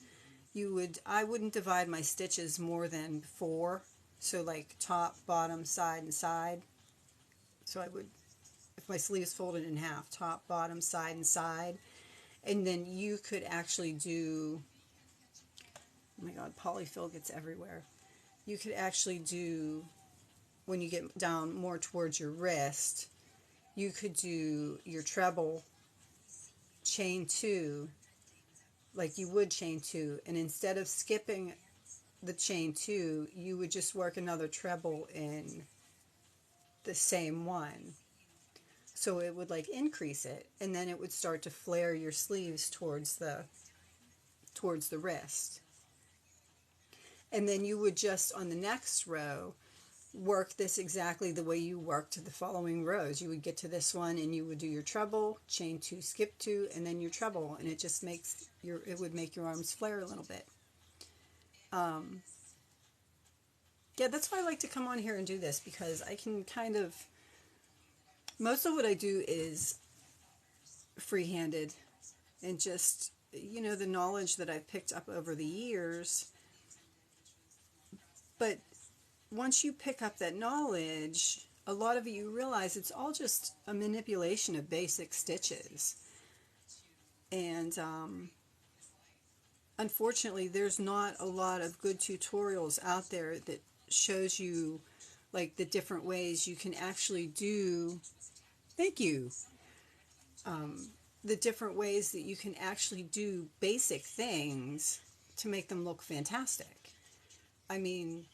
Speaker 1: I wouldn't divide my stitches more than 4. So like top, bottom, side, and side. So I would, if my sleeves folded in half, top, bottom, side, and side. And then you could actually do, oh my God, polyfill gets everywhere. You could actually do, when you get down more towards your wrist, you could do your treble, chain 2, like you would chain 2, and instead of skipping the chain 2, you would just work another treble in the same one. So it would like increase it, and then it would start to flare your sleeves towards the wrist. And then you would just, on the next row, work this exactly the way you worked the following rows. You would get to this one and you would do your treble, chain 2, skip 2, and then your treble, and it just makes it would make your arms flare a little bit. Yeah, that's why I like to come on here and do this, because I can kind of, most of what I do is free-handed, and just, the knowledge that I've picked up over the years. But once you pick up that knowledge, a lot of it you realize it's all just a manipulation of basic stitches. And unfortunately, there's not a lot of good tutorials out there that shows you like the different ways you can actually do, thank you, the different ways that you can actually do basic things to make them look fantastic. I mean,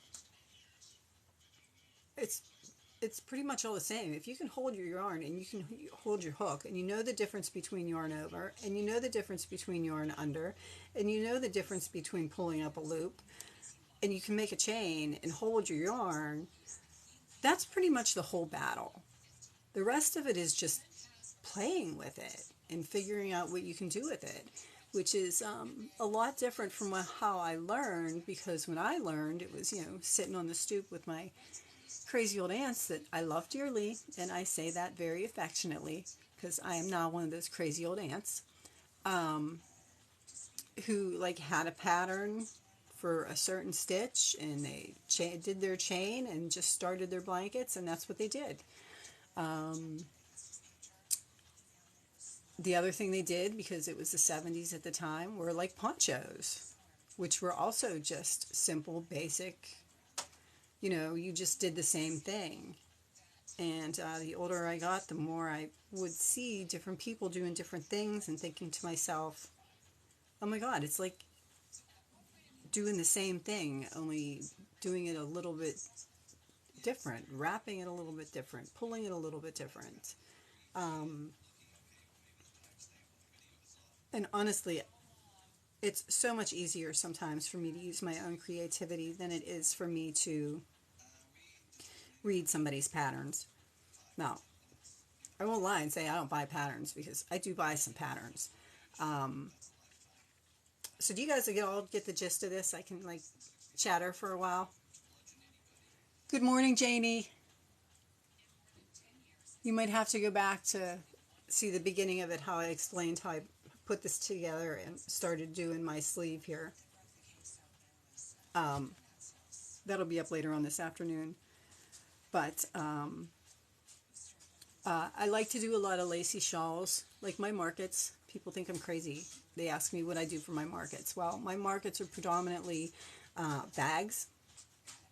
Speaker 1: it's pretty much all the same. If you can hold your yarn and you can hold your hook, and you know the difference between yarn over, and you know the difference between yarn under, and you know the difference between pulling up a loop, and you can make a chain and hold your yarn, that's pretty much the whole battle. The rest of it is just playing with it and figuring out what you can do with it, which is a lot different from how I learned, because when I learned, it was, sitting on the stoop with my crazy old aunts that I love dearly, and I say that very affectionately because I am now one of those crazy old aunts who like had a pattern for a certain stitch, and they did their chain and just started their blankets, and that's what they did. The other thing they did, because it was the 70s at the time, were like ponchos, which were also just simple, basic, you just did the same thing. And the older I got, the more I would see different people doing different things and thinking to myself, oh my God, it's like doing the same thing, only doing it a little bit different, wrapping it a little bit different, pulling it a little bit different. And honestly, it's so much easier sometimes for me to use my own creativity than it is for me to read somebody's patterns. Now, I won't lie and say I don't buy patterns, because I do buy some patterns. Um, so do you guys all get the gist of this? I can like chatter for a while. Good morning, Janie. You might have to go back to see the beginning of it, how I explained how I put this together and started doing my sleeve here. Um, that'll be up later on this afternoon. But I like to do a lot of lacy shawls, like my markets. People think I'm crazy. They ask me what I do for my markets. Well, my markets are predominantly bags,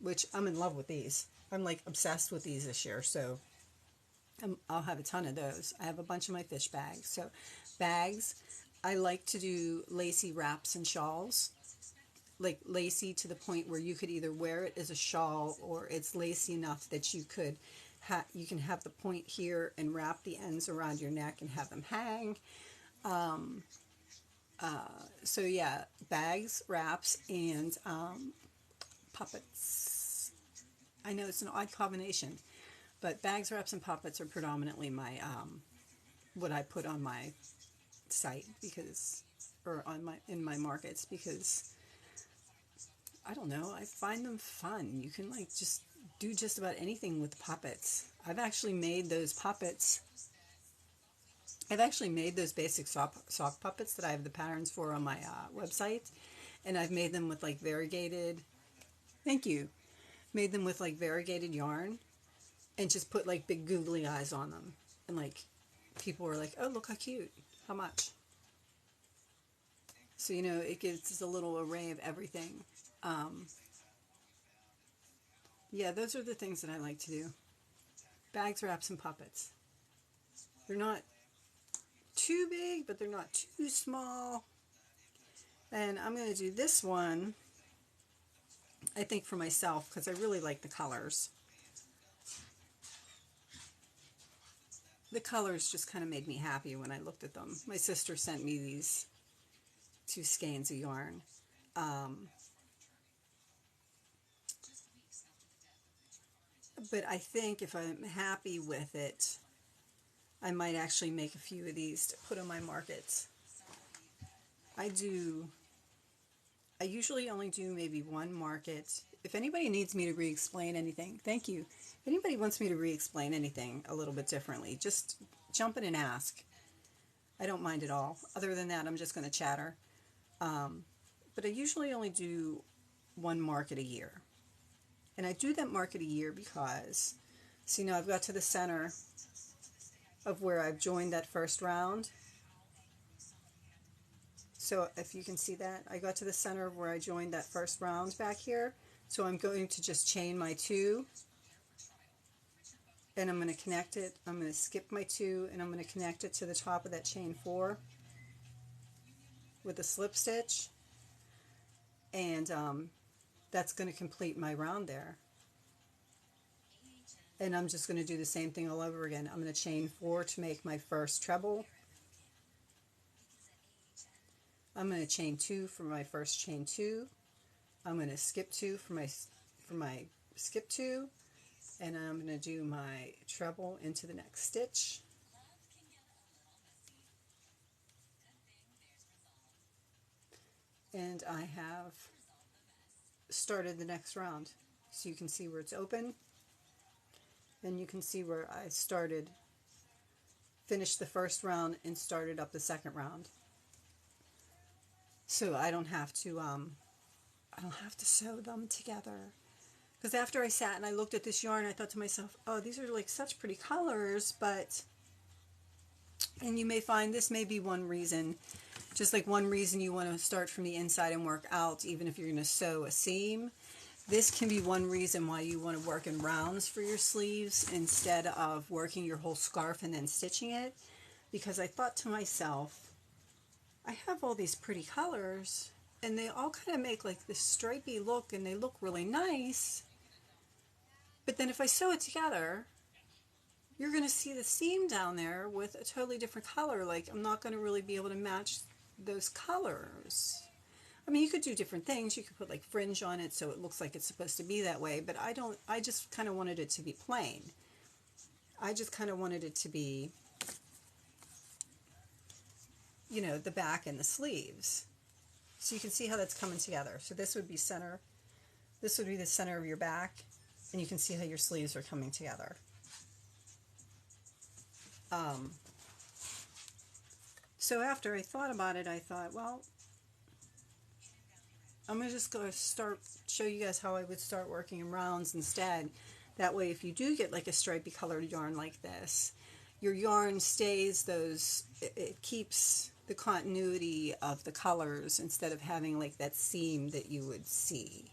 Speaker 1: which I'm in love with these. I'm like obsessed with these this year, so I'll have a ton of those. I have a bunch of my fish bags. So bags, I like to do lacy wraps and shawls, like lacy to the point where you could either wear it as a shawl, or it's lacy enough that you could you can have the point here and wrap the ends around your neck and have them hang. So yeah, bags, wraps, and puppets. I know it's an odd combination, but bags, wraps, and puppets are predominantly my what I put on my site, because, or on my in my markets, because I don't know, I find them fun. You can like just do just about anything with puppets. I've actually made those puppets. I've actually made those basic sock puppets that I have the patterns for on my website, and I've made them with like variegated. Thank you. Made them with like variegated yarn, and just put like big googly eyes on them, and like people were like, "Oh, look how cute! How much?" So you know, it gives a little array of everything. Um, yeah, those are the things that I like to do. Bags, wraps, and puppets. They're not too big, but they're not too small. And I'm going to do this one, I think, for myself, because I really like the colors. The colors just kind of made me happy when I looked at them. My sister sent me these 2 skeins of yarn. But I think if I'm happy with it, I might actually make a few of these to put on my markets. I usually only do maybe one market. If anybody needs me to re-explain anything, thank you. If anybody wants me to re-explain anything a little bit differently, just jump in and ask. I don't mind at all. Other than that, I'm just going to chatter. But I usually only do one market a year. And I do that market a year because, see, now I've got to the center of where I've joined that first round. So if you can see that, I got to the center of where I joined that first round back here. So I'm going to just chain my 2, and I'm going to connect it. I'm going to skip my 2, and I'm going to connect it to the top of that chain 4 with a slip stitch, and that's going to complete my round there. And I'm just going to do the same thing all over again. I'm going to chain 4 to make my first treble. I'm going to chain 2 for my first chain 2. I'm going to skip 2 for my skip 2, and I'm going to do my treble into the next stitch. And I have started the next round. So you can see where it's open, and you can see where I started, finished the first round and started up the second round. So I don't have to sew them together. Because after I sat and I looked at this yarn, I thought to myself, oh, these are like such pretty colors, but, and you may find this may be one reason, just like one reason you want to start from the inside and work out, even if you're going to sew a seam. This can be one reason why you want to work in rounds for your sleeves instead of working your whole scarf and then stitching it. Because I thought to myself, I have all these pretty colors, and they all kind of make like this stripy look, and they look really nice. But then if I sew it together, you're going to see the seam down there with a totally different color. Like, I'm not going to really be able to match those colors. I mean, you could do different things. You could put like fringe on it so it looks like it's supposed to be that way, but I just kind of wanted it to be plain. I just kind of wanted it to be, you know, the back and the sleeves. So you can see how that's coming together. So this would be center. This would be the center of your back, and you can see how your sleeves are coming together. So after I thought about it, I thought, well, I'm going to just go show you guys how I would start working in rounds instead. That way, if you do get like a stripy colored yarn like this, your yarn stays it keeps the continuity of the colors instead of having like that seam that you would see.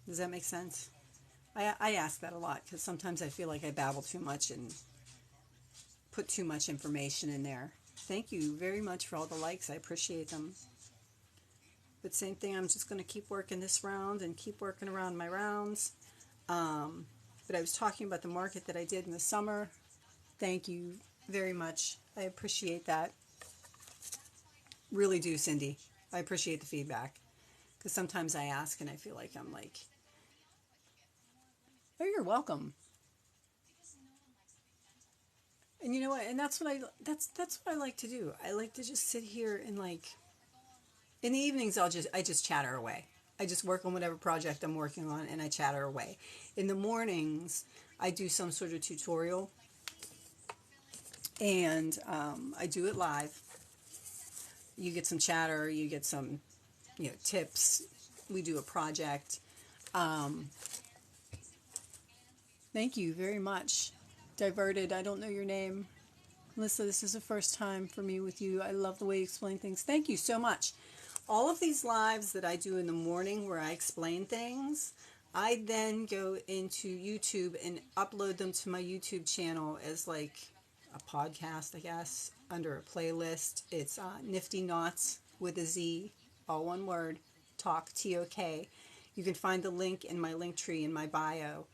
Speaker 1: Does that make sense? I ask that a lot because sometimes I feel like I babble too much and put too much information in there. Thank you very much for all the likes. I appreciate them. But same thing, I'm just going to keep working this round and keep working around my rounds. But I was talking about the market that I did in the summer. Thank you very much. I appreciate that. Really do, Cindy. I appreciate the feedback. Because sometimes I ask and I feel like I'm like, oh, you're welcome. And you know what? And that's what I like to do. I like to just sit here and like, in the evenings I just chatter away. I just work on whatever project I'm working on and I chatter away. In the mornings, I do some sort of tutorial and I do it live. You get some chatter, you get some, you know, tips. We do a project. Thank you very much. Diverted, I don't know your name. Melissa, this is the first time for me with you. I love the way you explain things. Thank you so much. All of these lives that I do in the morning where I explain things, I then go into YouTube and upload them to my YouTube channel as like a podcast, I guess, under a playlist. It's NiftyKnotz with a Z, all one word, talk, T-O-K. You can find the link in my link tree in my bio.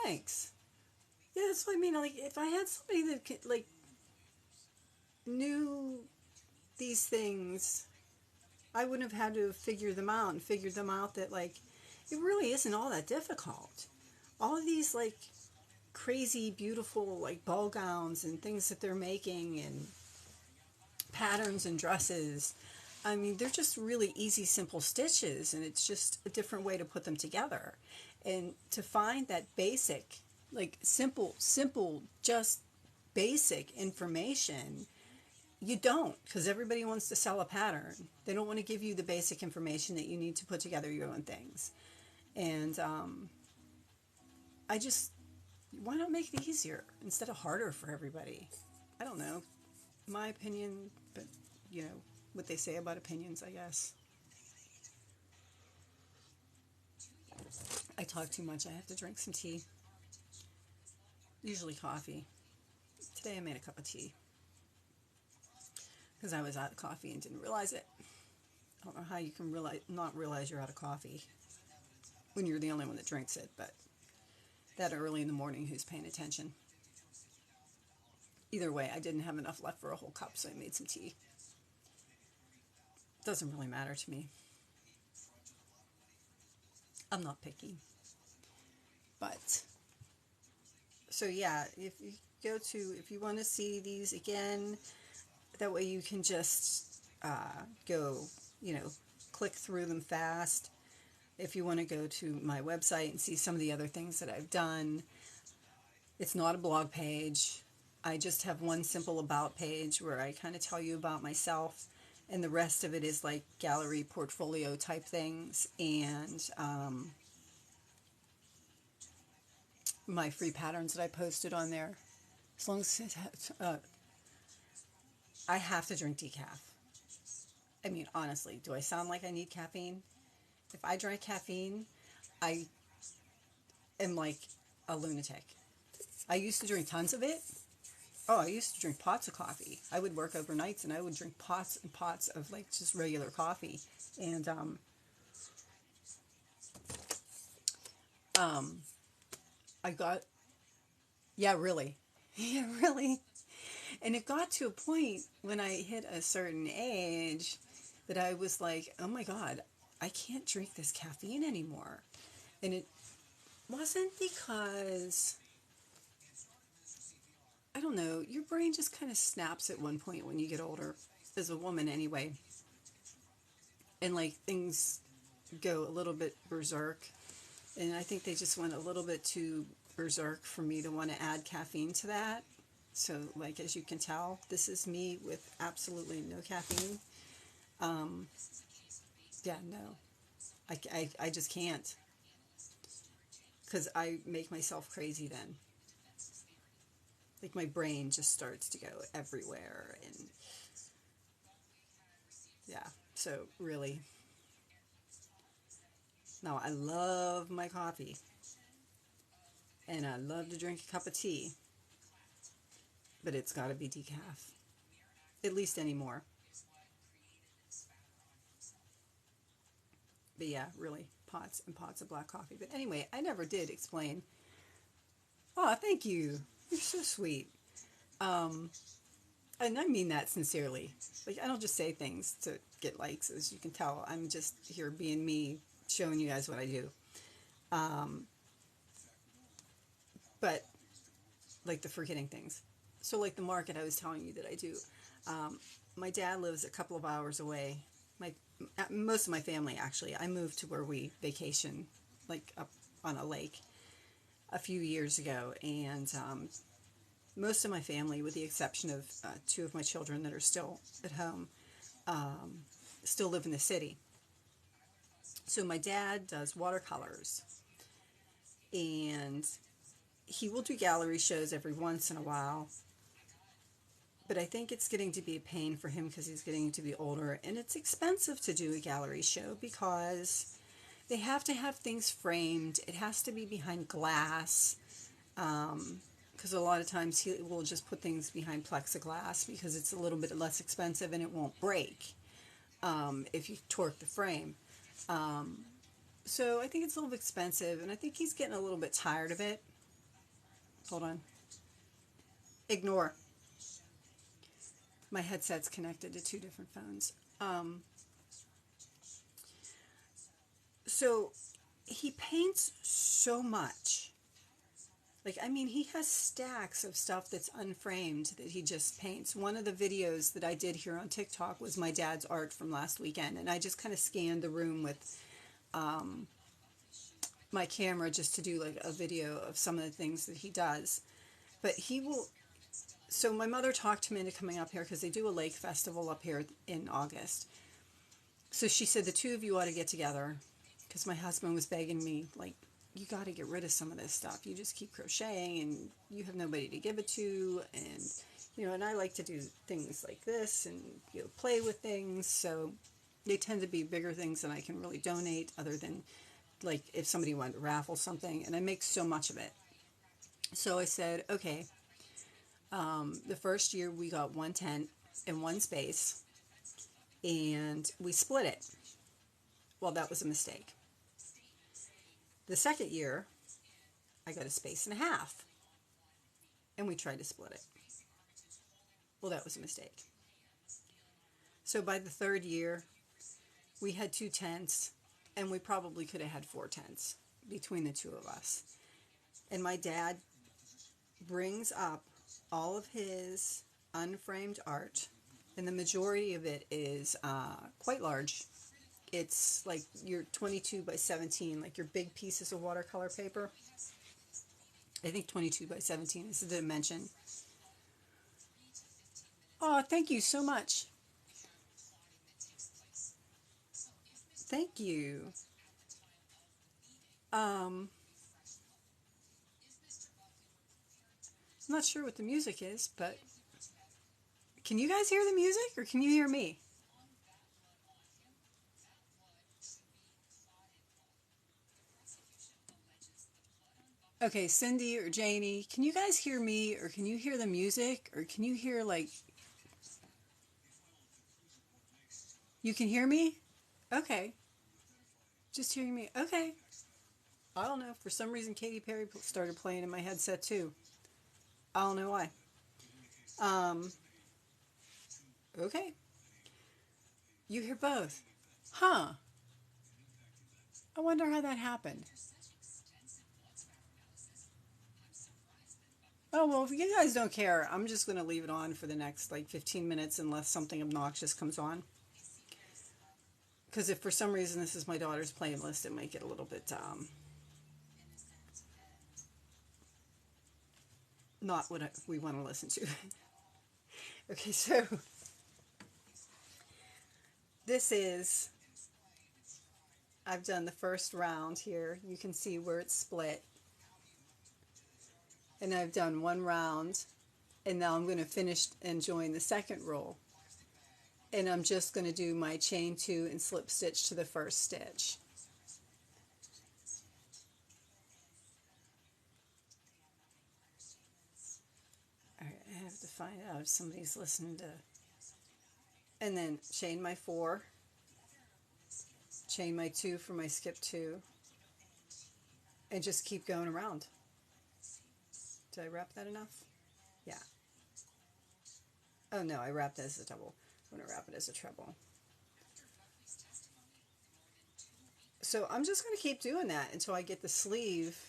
Speaker 1: Thanks. Yeah, that's what I mean. Like, if I had somebody that could, like, knew these things, I wouldn't have had to figure them out and figured them out that, like, it really isn't all that difficult. All of these, like, crazy, beautiful, like, ball gowns and things that they're making and patterns and dresses, I mean, they're just really easy, simple stitches, and it's just a different way to put them together. And to find that basic, like, simple, just basic information, you don't, because everybody wants to sell a pattern. They don't want to give you the basic information that you need to put together your own things. And why not make it easier instead of harder for everybody? I don't know. My opinion, but, you know, what they say about opinions, I guess. I talk too much. I have to drink some tea. Usually coffee. Today I made a cup of tea because I was out of coffee and didn't realize it. I don't know how you can not realize you're out of coffee when you're the only one that drinks it, but that early in the morning, who's paying attention? Either way, I didn't have enough left for a whole cup, so I made some tea. Doesn't really matter to me. I'm not picky. But, so yeah, if you want to see these again, that way you can just go, you know, click through them fast. If you want to go to my website and see some of the other things that I've done, it's not a blog page. I just have one simple about page where I kind of tell you about myself, and the rest of it is like gallery portfolio type things, and my free patterns that I posted on there. As long as I have to drink decaf. I mean, honestly, do I sound like I need caffeine? If I drink caffeine, I am like a lunatic. I used to drink tons of it. Oh, I used to drink pots of coffee. I would work overnights and I would drink pots and pots of like just regular coffee. And I got, yeah, really. Yeah, really. And it got to a point when I hit a certain age that I was like, oh my God, I can't drink this caffeine anymore. And it wasn't because, I don't know, your brain just kind of snaps at one point when you get older, as a woman anyway. And like things go a little bit berserk. And I think they just went a little bit too berserk for me to want to add caffeine to that. So, like, as you can tell, this is me with absolutely no caffeine. Um, yeah, no. I just can't. Because I make myself crazy then. Like, my brain just starts to go everywhere. And, yeah. So, really. No, I love my coffee. And I love to drink a cup of tea. But it's got to be decaf. At least anymore. But yeah, really, pots and pots of black coffee. But anyway, I never did explain. Oh, thank you. You're so sweet. Um, and I mean that sincerely. Like, I don't just say things to get likes, as you can tell. I'm just here being me, showing you guys what I do. Um, but, like the forgetting things. So, like the market I was telling you that I do. Um, my dad lives a couple of hours away. My Most of my family, actually. I moved to where we vacation, like up on a lake, a few years ago. And most of my family, with the exception of two of my children that are still at home, um, still live in the city. So my dad does watercolors, and he will do gallery shows every once in a while. But I think it's getting to be a pain for him because he's getting to be older, and it's expensive to do a gallery show because they have to have things framed. It has to be behind glass. Because a lot of times he will just put things behind plexiglass because it's a little bit less expensive and it won't break if you torque the frame. So I think it's a little expensive, and I think he's getting a little bit tired of it. Hold on. Ignore. My headset's connected to two different phones. So he paints so much. Like, I mean, he has stacks of stuff that's unframed that he just paints. One of the videos that I did here on TikTok was my dad's art from last weekend, and I just kind of scanned the room with my camera just to do like a video of some of the things that he does. But he will. So my mother talked him into coming up here because they do a lake festival up here in August. So she said the two of you ought to get together because my husband was begging me, like, you got to get rid of some of this stuff. You just keep crocheting and you have nobody to give it to. And, you know, and I like to do things like this and, you know, play with things. So they tend to be bigger things than I can really donate, other than like if somebody wanted to raffle something. And I make so much of it. So I said, okay, the first year we got one tent in one space and we split it. Well, that was a mistake. The second year, I got a space and a half, and we tried to split it. Well, that was a mistake. So by the third year, we had two tents, and we probably could have had four tents between the two of us. And my dad brings up all of his unframed art, and the majority of it is quite large. It's like your 22 by 17, like your big pieces of watercolor paper. I think 22 by 17 is the dimension. Oh, thank you so much. Thank you. I'm not sure what the music is, but can you guys hear the music or can you hear me? Okay, Cindy or Janie, can you guys hear me or can you hear the music or can you hear like, you can hear me? Okay. Just hearing me. Okay. I don't know. For some reason, Katy Perry started playing in my headset too. I don't know why. Um, okay. You hear both. Huh. I wonder how that happened. Oh, well, if you guys don't care, I'm just going to leave it on for the next like 15 minutes unless something obnoxious comes on. Because if for some reason this is my daughter's playlist, it might get a little bit not what we want to listen to. Okay, so this is, I've done the first round here. You can see where it's split. And I've done one round, and now I'm going to finish and join the second row. And I'm just going to do my chain two and slip stitch to the first stitch. All right, I have to find out if somebody's listening to. And then chain my four, chain my two for my skip two, and just keep going around. Did I wrap that enough? Yeah. Oh no, I wrapped it as a double. I'm going to wrap it as a treble. So I'm just going to keep doing that until I get the sleeve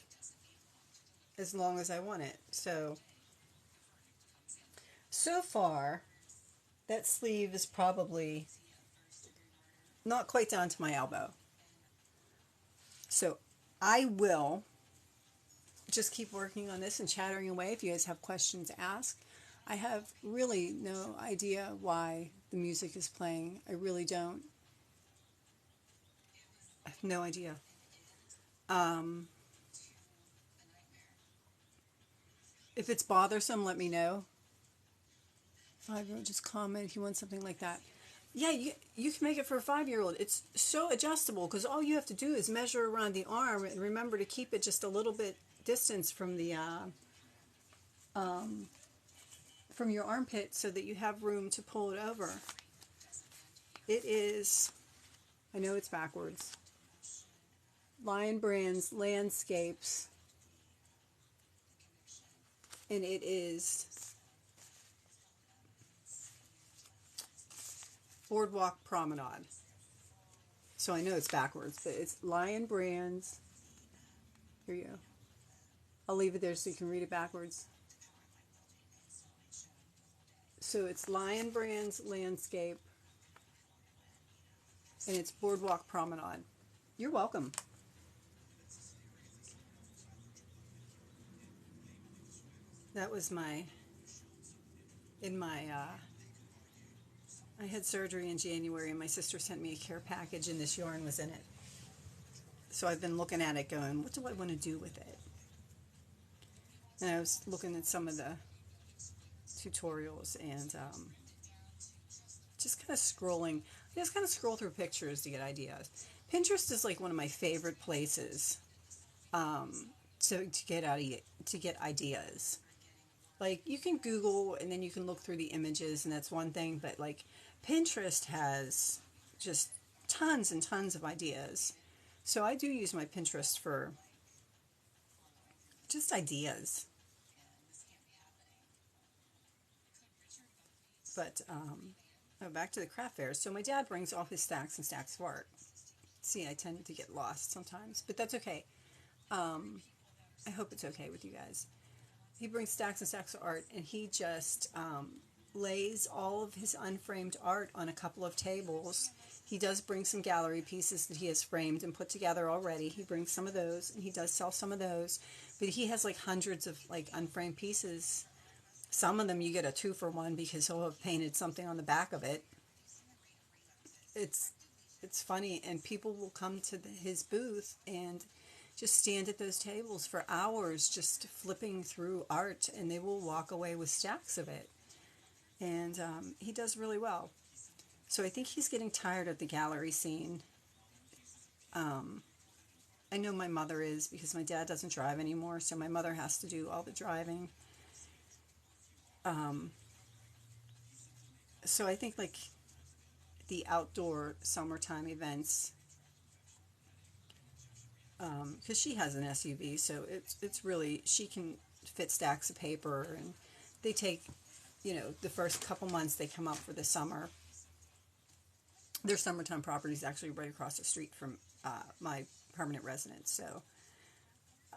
Speaker 1: as long as I want it. So far, that sleeve is probably not quite down to my elbow. So I will just keep working on this and chattering away. If you guys have questions, ask. I have really no idea why the music is playing. I really don't. I have no idea. If it's bothersome, let me know. 5-year-old, just comment if you want something like that. Yeah, you can make it for a 5-year-old. It's so adjustable because all you have to do is measure around the arm and remember to keep it just a little bit distance from the from your armpit so that you have room to pull it over. It is, I know it's backwards, Lion Brand's Landscapes, and it is Boardwalk Promenade. So I know it's backwards, but it's Lion Brand's. Here you go. I'll leave it there so you can read it backwards. So it's Lion Brand's Landscape, and it's Boardwalk Promenade. You're welcome. That was I had surgery in January, and my sister sent me a care package, and this yarn was in it. So I've been looking at it going, what do I want to do with it? And I was looking at some of the tutorials and just kind of scrolling. I just kind of scroll through pictures to get ideas. Pinterest is like one of my favorite places to get ideas. Like you can Google and then you can look through the images and that's one thing, but like Pinterest has just tons and tons of ideas. So I do use my Pinterest for just ideas. But back to the craft fairs. So my dad brings all his stacks and stacks of art. See, I tend to get lost sometimes, but that's okay. I hope it's okay with you guys. He brings stacks and stacks of art, and he just lays all of his unframed art on a couple of tables. He does bring some gallery pieces that he has framed and put together already. He brings some of those, and he does sell some of those. But he has like hundreds of like unframed pieces. Some of them you get a 2-for-1 because he'll have painted something on the back of it. It's funny, and people will come to his booth and just stand at those tables for hours just flipping through art, and they will walk away with stacks of it. And he does really well. So I think he's getting tired of the gallery scene. I know my mother is because my dad doesn't drive anymore, so my mother has to do all the driving. So I think like the outdoor summertime events because she has an SUV, so it's really, she can fit stacks of paper, and they take, you know, the first couple months they come up for the summer. Their summertime property is actually right across the street from my permanent residence, so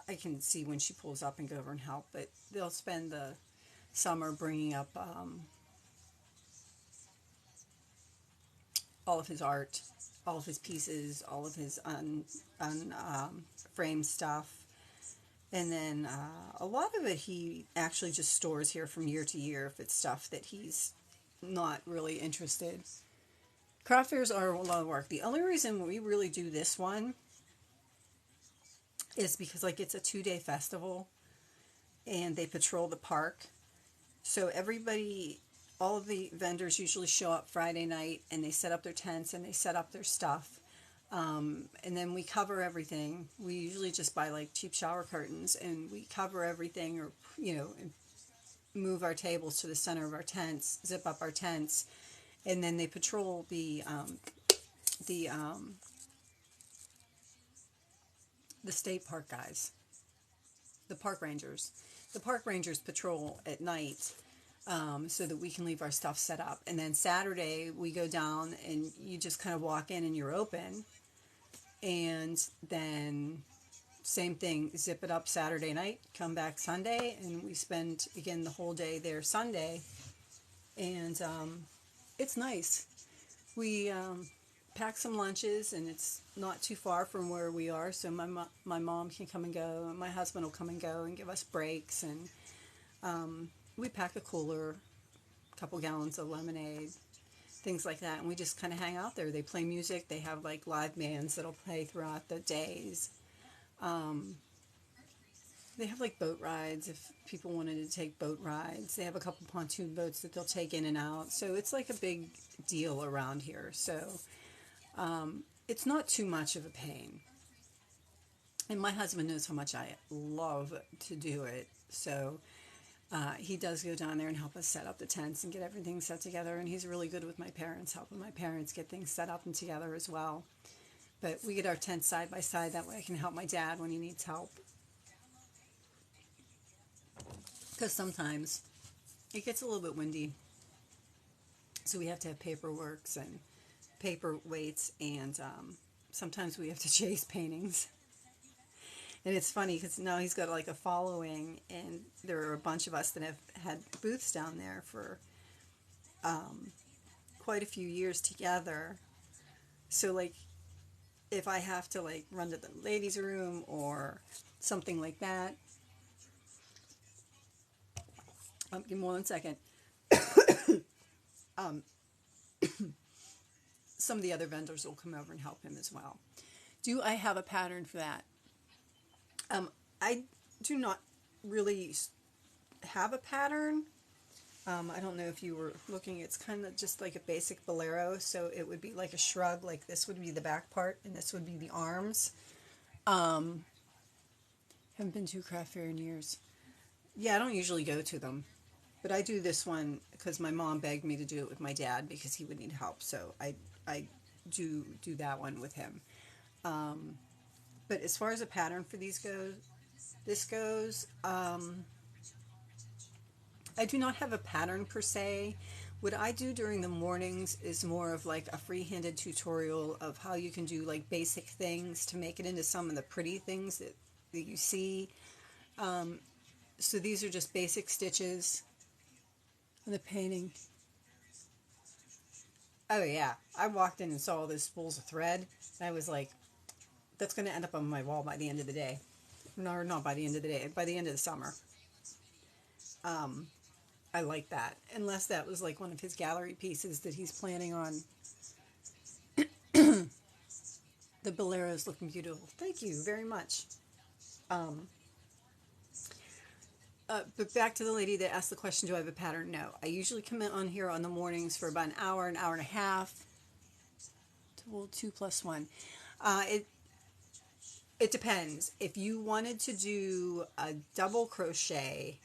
Speaker 1: I can see when she pulls up and go over and help. But they'll spend the summer bringing up all of his art, all of his pieces, all of his framed stuff. And then a lot of it he actually just stores here from year to year if it's stuff that he's not really interested. Craft fairs are a lot of work. The only reason we really do this one is because, like, it's a 2-day festival and they patrol the park. So everybody, all of the vendors usually show up Friday night and they set up their tents and they set up their stuff. And then we cover everything. We usually just buy like cheap shower curtains and we cover everything, or, you know, move our tables to the center of our tents, zip up our tents, and then they patrol the state park guys, the park rangers. The park rangers patrol at night, so that we can leave our stuff set up. And then Saturday we go down and you just kind of walk in and you're open. And then same thing, zip it up Saturday night, come back Sunday, and we spend again the whole day there Sunday. And it's nice. We pack some lunches, and it's not too far from where we are, so my mom can come and go, and my husband will come and go and give us breaks. And we pack a cooler, a couple gallons of lemonade, things like that, and we just kind of hang out there. They play music. They have like live bands that'll play throughout the days. They have like boat rides if people wanted to take boat rides. They have a couple pontoon boats that they'll take in and out. So it's like a big deal around here. So it's not too much of a pain. And my husband knows how much I love to do it. So he does go down there and help us set up the tents and get everything set together. And he's really good with my parents, helping my parents get things set up and together as well. But we get our tents side by side. That way I can help my dad when he needs help. Because sometimes it gets a little bit windy. So we have to have paperworks and paperweights, and sometimes we have to chase paintings. And it's funny because now he's got like a following, and there are a bunch of us that have had booths down there for quite a few years together. So like if I have to like run to the ladies' room or something like that, give me 1 second. Some of the other vendors will come over and help him as well. Do I have a pattern for that? I do not really have a pattern. I don't know if you were looking. It's kind of just like a basic Bolero. So it would be like a shrug. Like this would be the back part, and this would be the arms. Haven't been to a craft fair in years. Yeah, I don't usually go to them. But I do this one because my mom begged me to do it with my dad because he would need help. So I do that one with him. But as far as a pattern for this goes, I do not have a pattern per se. What I do during the mornings is more of like a free-handed tutorial of how you can do like basic things to make it into some of the pretty things that you see. So these are just basic stitches. The painting. Oh yeah, I walked in and saw all those spools of thread, and I was like, that's going to end up on my wall by the end of the day. No, not by the end of the day, by the end of the summer. I like that, unless that was like one of his gallery pieces that he's planning on. The Bolero is looking beautiful. Thank you very much. But back to the lady that asked the question, do I have a pattern? No. I usually come in on here on the mornings for about an hour and a half. Well, 2 + 1. It depends. If you wanted to do a double crochet,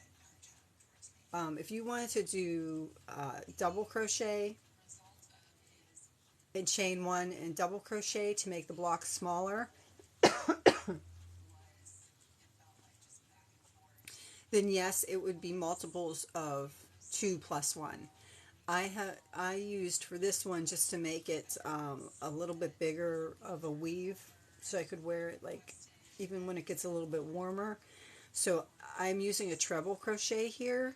Speaker 1: double crochet and chain 1 and double crochet to make the block smaller, then yes, it would be multiples of 2 plus 1. I used for this one just to make it a little bit bigger of a weave so I could wear it like even when it gets a little bit warmer. So I'm using a treble crochet here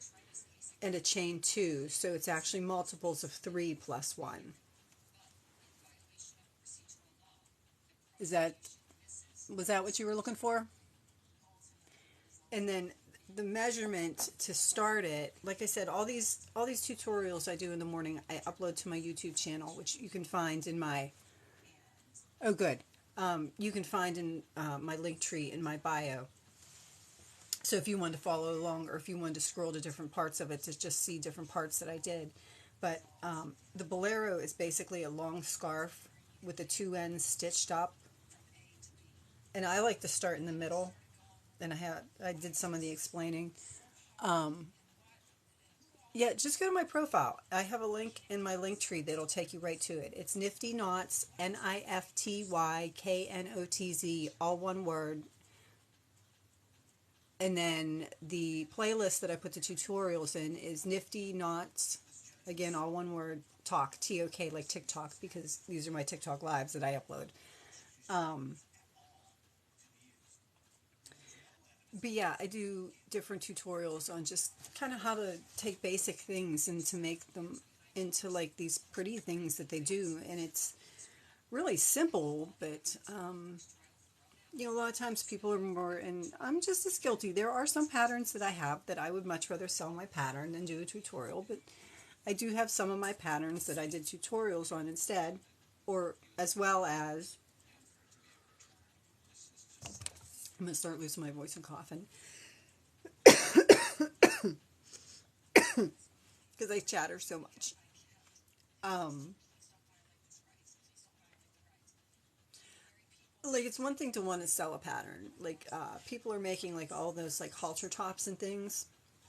Speaker 1: and a chain 2, so it's actually multiples of 3 plus 1. Is that Was that what you were looking for? And then the measurement to start it, like I said, all these tutorials I do in the morning, I upload to my YouTube channel, which you can find in my oh good, you can find in my link tree in my bio. So if you want to follow along, or if you want to scroll to different parts of it to just see different parts that I did, but the Bolero is basically a long scarf with the two ends stitched up, and I like to start in the middle. And I did some of the explaining. Um, yeah, just go to my profile. I have a link in my link tree that'll take you right to it. It's NiftyKnotz, NiftyKnotz, all one word. And then the playlist that I put the tutorials in is NiftyKnotz, again, all one word, talk, T-O-K, like TikTok, because these are my TikTok lives that I upload. But yeah, I do different tutorials on just kind of how to take basic things and to make them into like these pretty things that they do. And it's really simple, but a lot of times people are more, and I'm just as guilty. There are some patterns that I have that I would much rather sell my pattern than do a tutorial, but I do have some of my patterns that I did tutorials on instead, or as well as, I'm going to start losing my voice and coughing because I chatter so much. Like, it's one thing to want to sell a pattern. Like, people are making like all those like halter tops and things.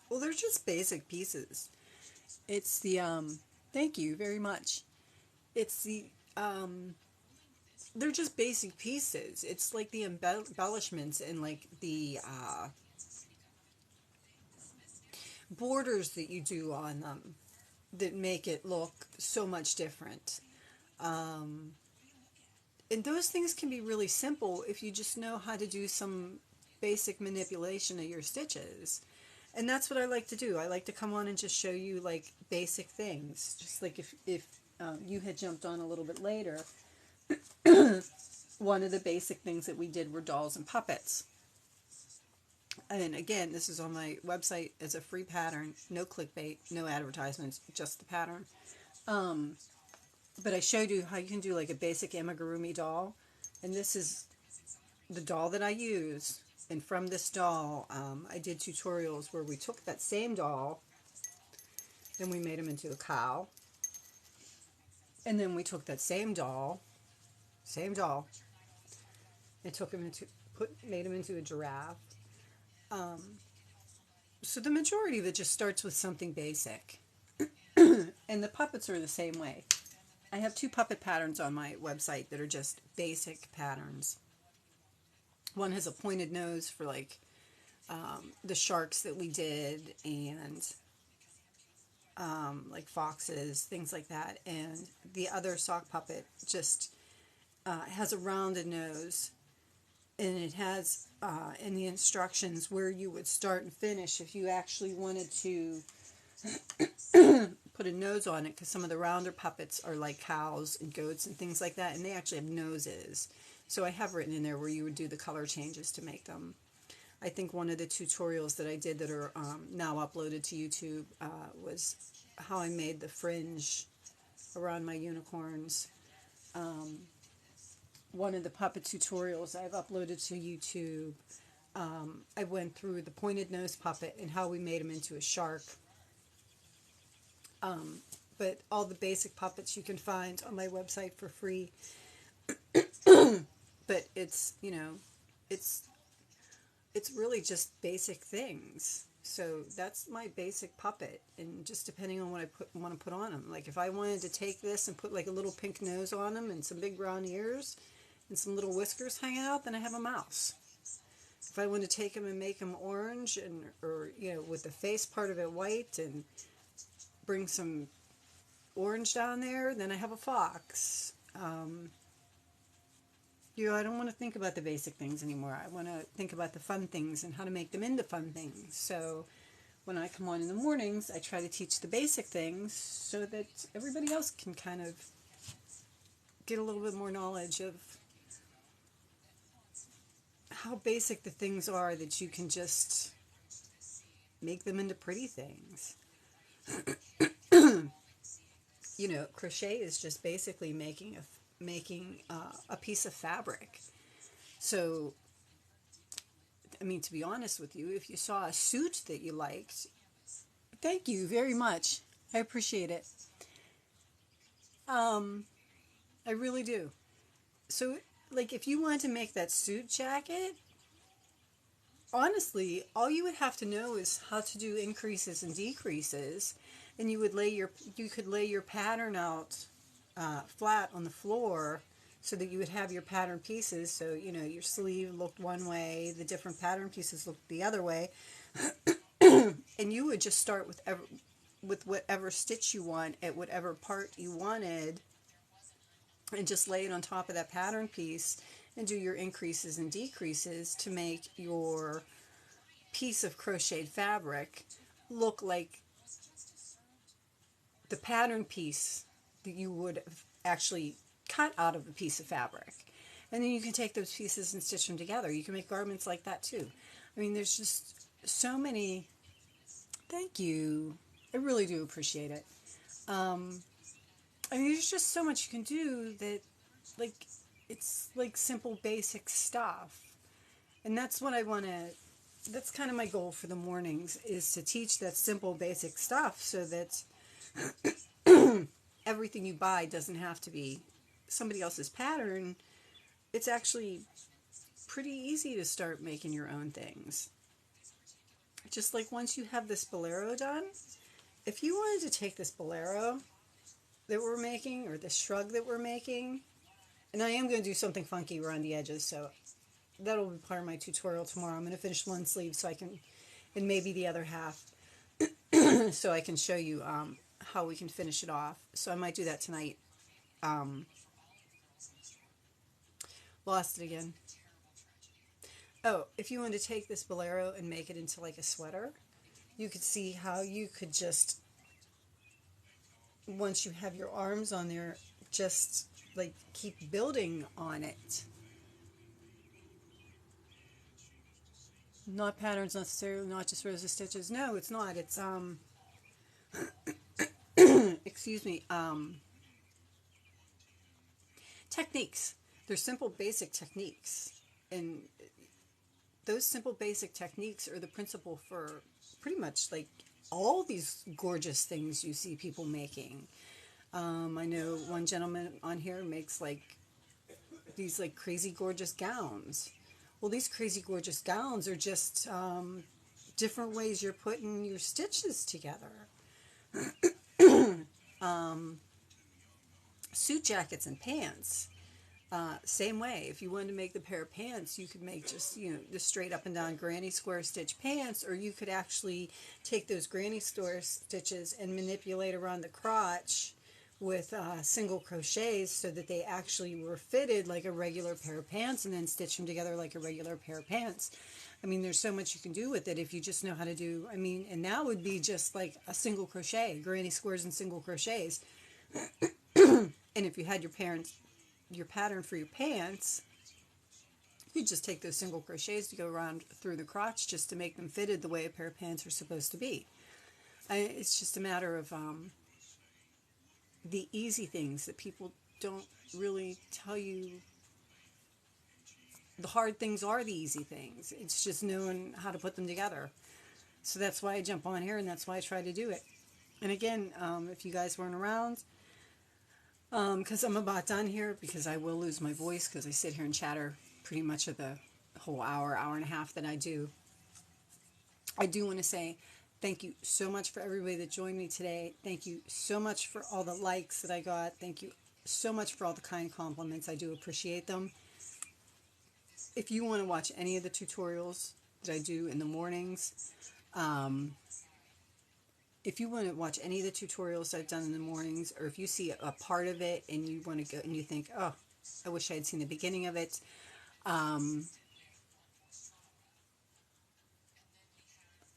Speaker 1: Well, they're just basic pieces. It's the thank you very much. It's the they're just basic pieces. It's like the embellishments and like the borders that you do on them that make it look so much different. And those things can be really simple if you just know how to do some basic manipulation of your stitches. And that's what I like to do. I like to come on and just show you like basic things. Just like if you had jumped on a little bit later, one of the basic things that we did were dolls and puppets. And again, this is on my website as a free pattern, no clickbait, no advertisements, just the pattern. But I showed you how you can do like a basic amigurumi doll, and this is the doll that I use. And from this doll, I did tutorials where we took that same doll, then we made him into a cow, and then we took that same doll, and took him made him into a giraffe. So the majority of it just starts with something basic, and the puppets are the same way. I have 2 puppet patterns on my website that are just basic patterns. One has a pointed nose for like the sharks that we did, and like foxes, things like that. And the other sock puppet just has a rounded nose, and it has in the instructions where you would start and finish if you actually wanted to put a nose on it, because some of the rounder puppets are like cows and goats and things like that, and they actually have noses. So I have written in there where you would do the color changes to make them. I think one of the tutorials that I did that are now uploaded to YouTube was how I made the fringe around my unicorns. One of the puppet tutorials I've uploaded to YouTube, I went through the pointed nose puppet and how we made him into a shark. But all the basic puppets you can find on my website for free. But it's, it's really just basic things. So that's my basic puppet, and just depending on what I want to put on them. Like if I wanted to take this and put like a little pink nose on them and some big brown ears and some little whiskers hanging out, then I have a mouse. if I want to take them and make them orange, and or you know, with the face part of it white, and bring some orange down there, then I have a fox. You know, I don't want to think about the basic things anymore. I want to think about the fun things and how to make them into fun things. So when I come on in the mornings, I try to teach the basic things so that everybody else can kind of get a little bit more knowledge of how basic the things are, that you can just make them into pretty things. You know, crochet is just basically making a piece of fabric. So, I mean, to be honest with you, if you saw a suit that you liked, thank you very much. I appreciate it. I really do. So, like, if you wanted to make that suit jacket, honestly, all you would have to know is how to do increases and decreases, and you could lay your pattern out flat on the floor, so that you would have your pattern pieces. So you know, your sleeve looked one way, the different pattern pieces looked the other way, and you would just start with whatever stitch you want at whatever part you wanted, and just lay it on top of that pattern piece and do your increases and decreases to make your piece of crocheted fabric look like the pattern piece that you would have actually cut out of a piece of fabric. And then you can take those pieces and stitch them together. You can make garments like that too. I mean, there's just so many. Thank you. I really do appreciate it. I mean, there's just so much you can do that, like, it's like simple basic stuff. And that's what I want to, that's kind of my goal for the mornings, is to teach that simple basic stuff so that everything you buy doesn't have to be somebody else's pattern. It's actually pretty easy to start making your own things. Just like once you have this Bolero done, if you wanted to take this Bolero that we're making, or this shrug that we're making, and I am going to do something funky around the edges, so that'll be part of my tutorial tomorrow. I'm going to finish one sleeve so I can, and maybe the other half, so I can show you how we can finish it off. So I might do that tonight. Lost it again. Oh, if you wanted to take this Bolero and make it into like a sweater, you could see how you could just, once you have your arms on there, just like keep building on it. Not patterns necessarily, not just rows of stitches. No, it's not. It's excuse me, techniques. They're simple basic techniques, and those simple basic techniques are the principle for pretty much like all these gorgeous things you see people making. I know one gentleman on here makes like these like crazy gorgeous gowns. Well, these crazy gorgeous gowns are just different ways you're putting your stitches together. Suit jackets and pants, same way. If you wanted to make the pair of pants, you could make just, you know, the straight up and down granny square stitch pants, or you could actually take those granny square stitches and manipulate around the crotch with single crochets so that they actually were fitted like a regular pair of pants, and then stitch them together like a regular pair of pants. I mean, there's so much you can do with it if you just know how to do, I mean, and that would be just like a single crochet, granny squares and single crochets. And if you had your pattern for your pants, you just take those single crochets to go around through the crotch just to make them fitted the way a pair of pants are supposed to be. It's just a matter of the easy things that people don't really tell you. The hard things are the easy things. It's just knowing how to put them together. So that's why I jump on here, and that's why I try to do it. And again, if you guys weren't around, because I'm about done here, because I will lose my voice because I sit here and chatter pretty much of the whole hour and a half that I do. I do want to say thank you so much for everybody that joined me today. Thank you so much for all the likes that I got. Thank you so much for all the kind compliments. I do appreciate them. if you want to watch any of the tutorials that I do in the mornings, if you want to watch any of the tutorials I've done in the mornings, or if you see a part of it and you want to go and you think, oh, I wish I had seen the beginning of it,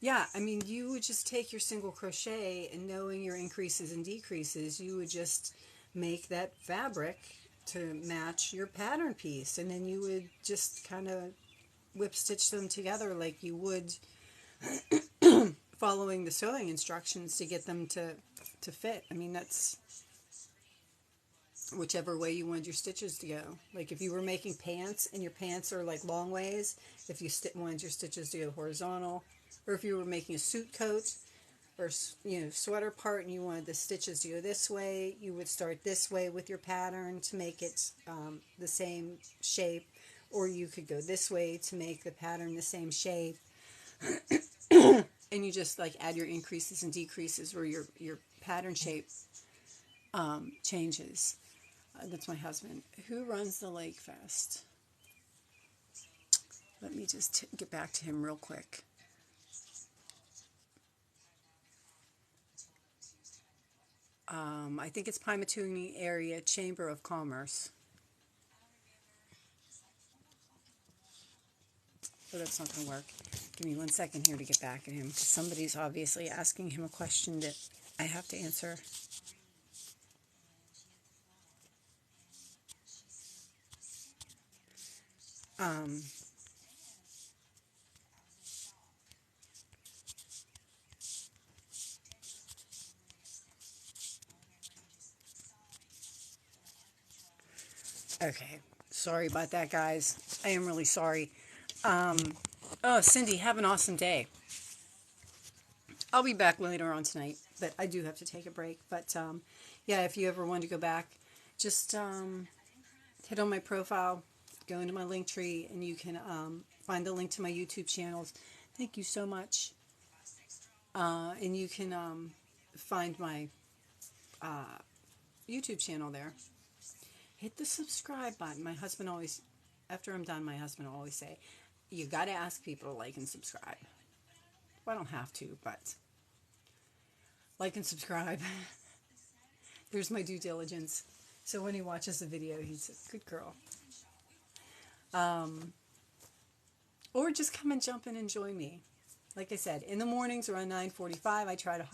Speaker 1: yeah, I mean, you would just take your single crochet and knowing your increases and decreases, you would just make that fabric to match your pattern piece. And then you would just kind of whip stitch them together like you would following the sewing instructions to get them to fit. I mean, that's whichever way you want your stitches to go. Like if you were making pants and your pants are like long ways, if you wanted your stitches to go horizontal, or if you were making a suit coat or sweater part and you wanted the stitches to go this way, you would start this way with your pattern to make it the same shape, or you could go this way to make the pattern the same shape. And you just like add your increases and decreases where your pattern shape changes. That's my husband who runs the Lake Fest. Let me just get back to him real quick. I think it's Pymatoonie Area Chamber of Commerce. Oh, that's not going to work. Give me 1 second here to get back at him, because somebody's obviously asking him a question that I have to answer. Okay, sorry about that, guys. I am really sorry. Oh, Cindy, have an awesome day. I'll be back later on tonight, but I do have to take a break. But yeah, if you ever want to go back, just hit on my profile, go into my link tree, and you can find the link to my YouTube channels. Thank you so much. And you can find my YouTube channel there. Hit the subscribe button. My husband always, after I'm done, my husband will always say, you got to ask people to like and subscribe. Well, I don't have to, but like and subscribe. There's my due diligence. So when he watches the video, he's a good girl. Or just come and jump in and join me. Like I said, in the mornings around 9:45, I try to,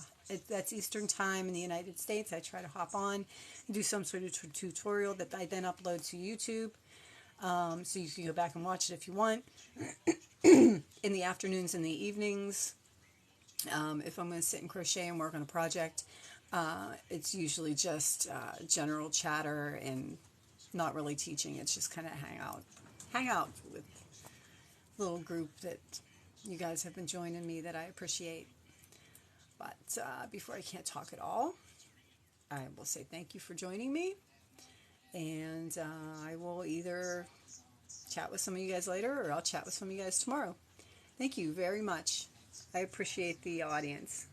Speaker 1: that's Eastern time in the United States, I try to hop on and do some sort of tutorial that I then upload to YouTube. So you can go back and watch it if you want. In the afternoons and the evenings, if I'm going to sit and crochet and work on a project, it's usually just general chatter and not really teaching. It's just kind of hang out with a little group that you guys have been joining me that I appreciate. But before I can't talk at all, I will say thank you for joining me. And I will either chat with some of you guys later or I'll chat with some of you guys tomorrow. Thank you very much. I appreciate the audience.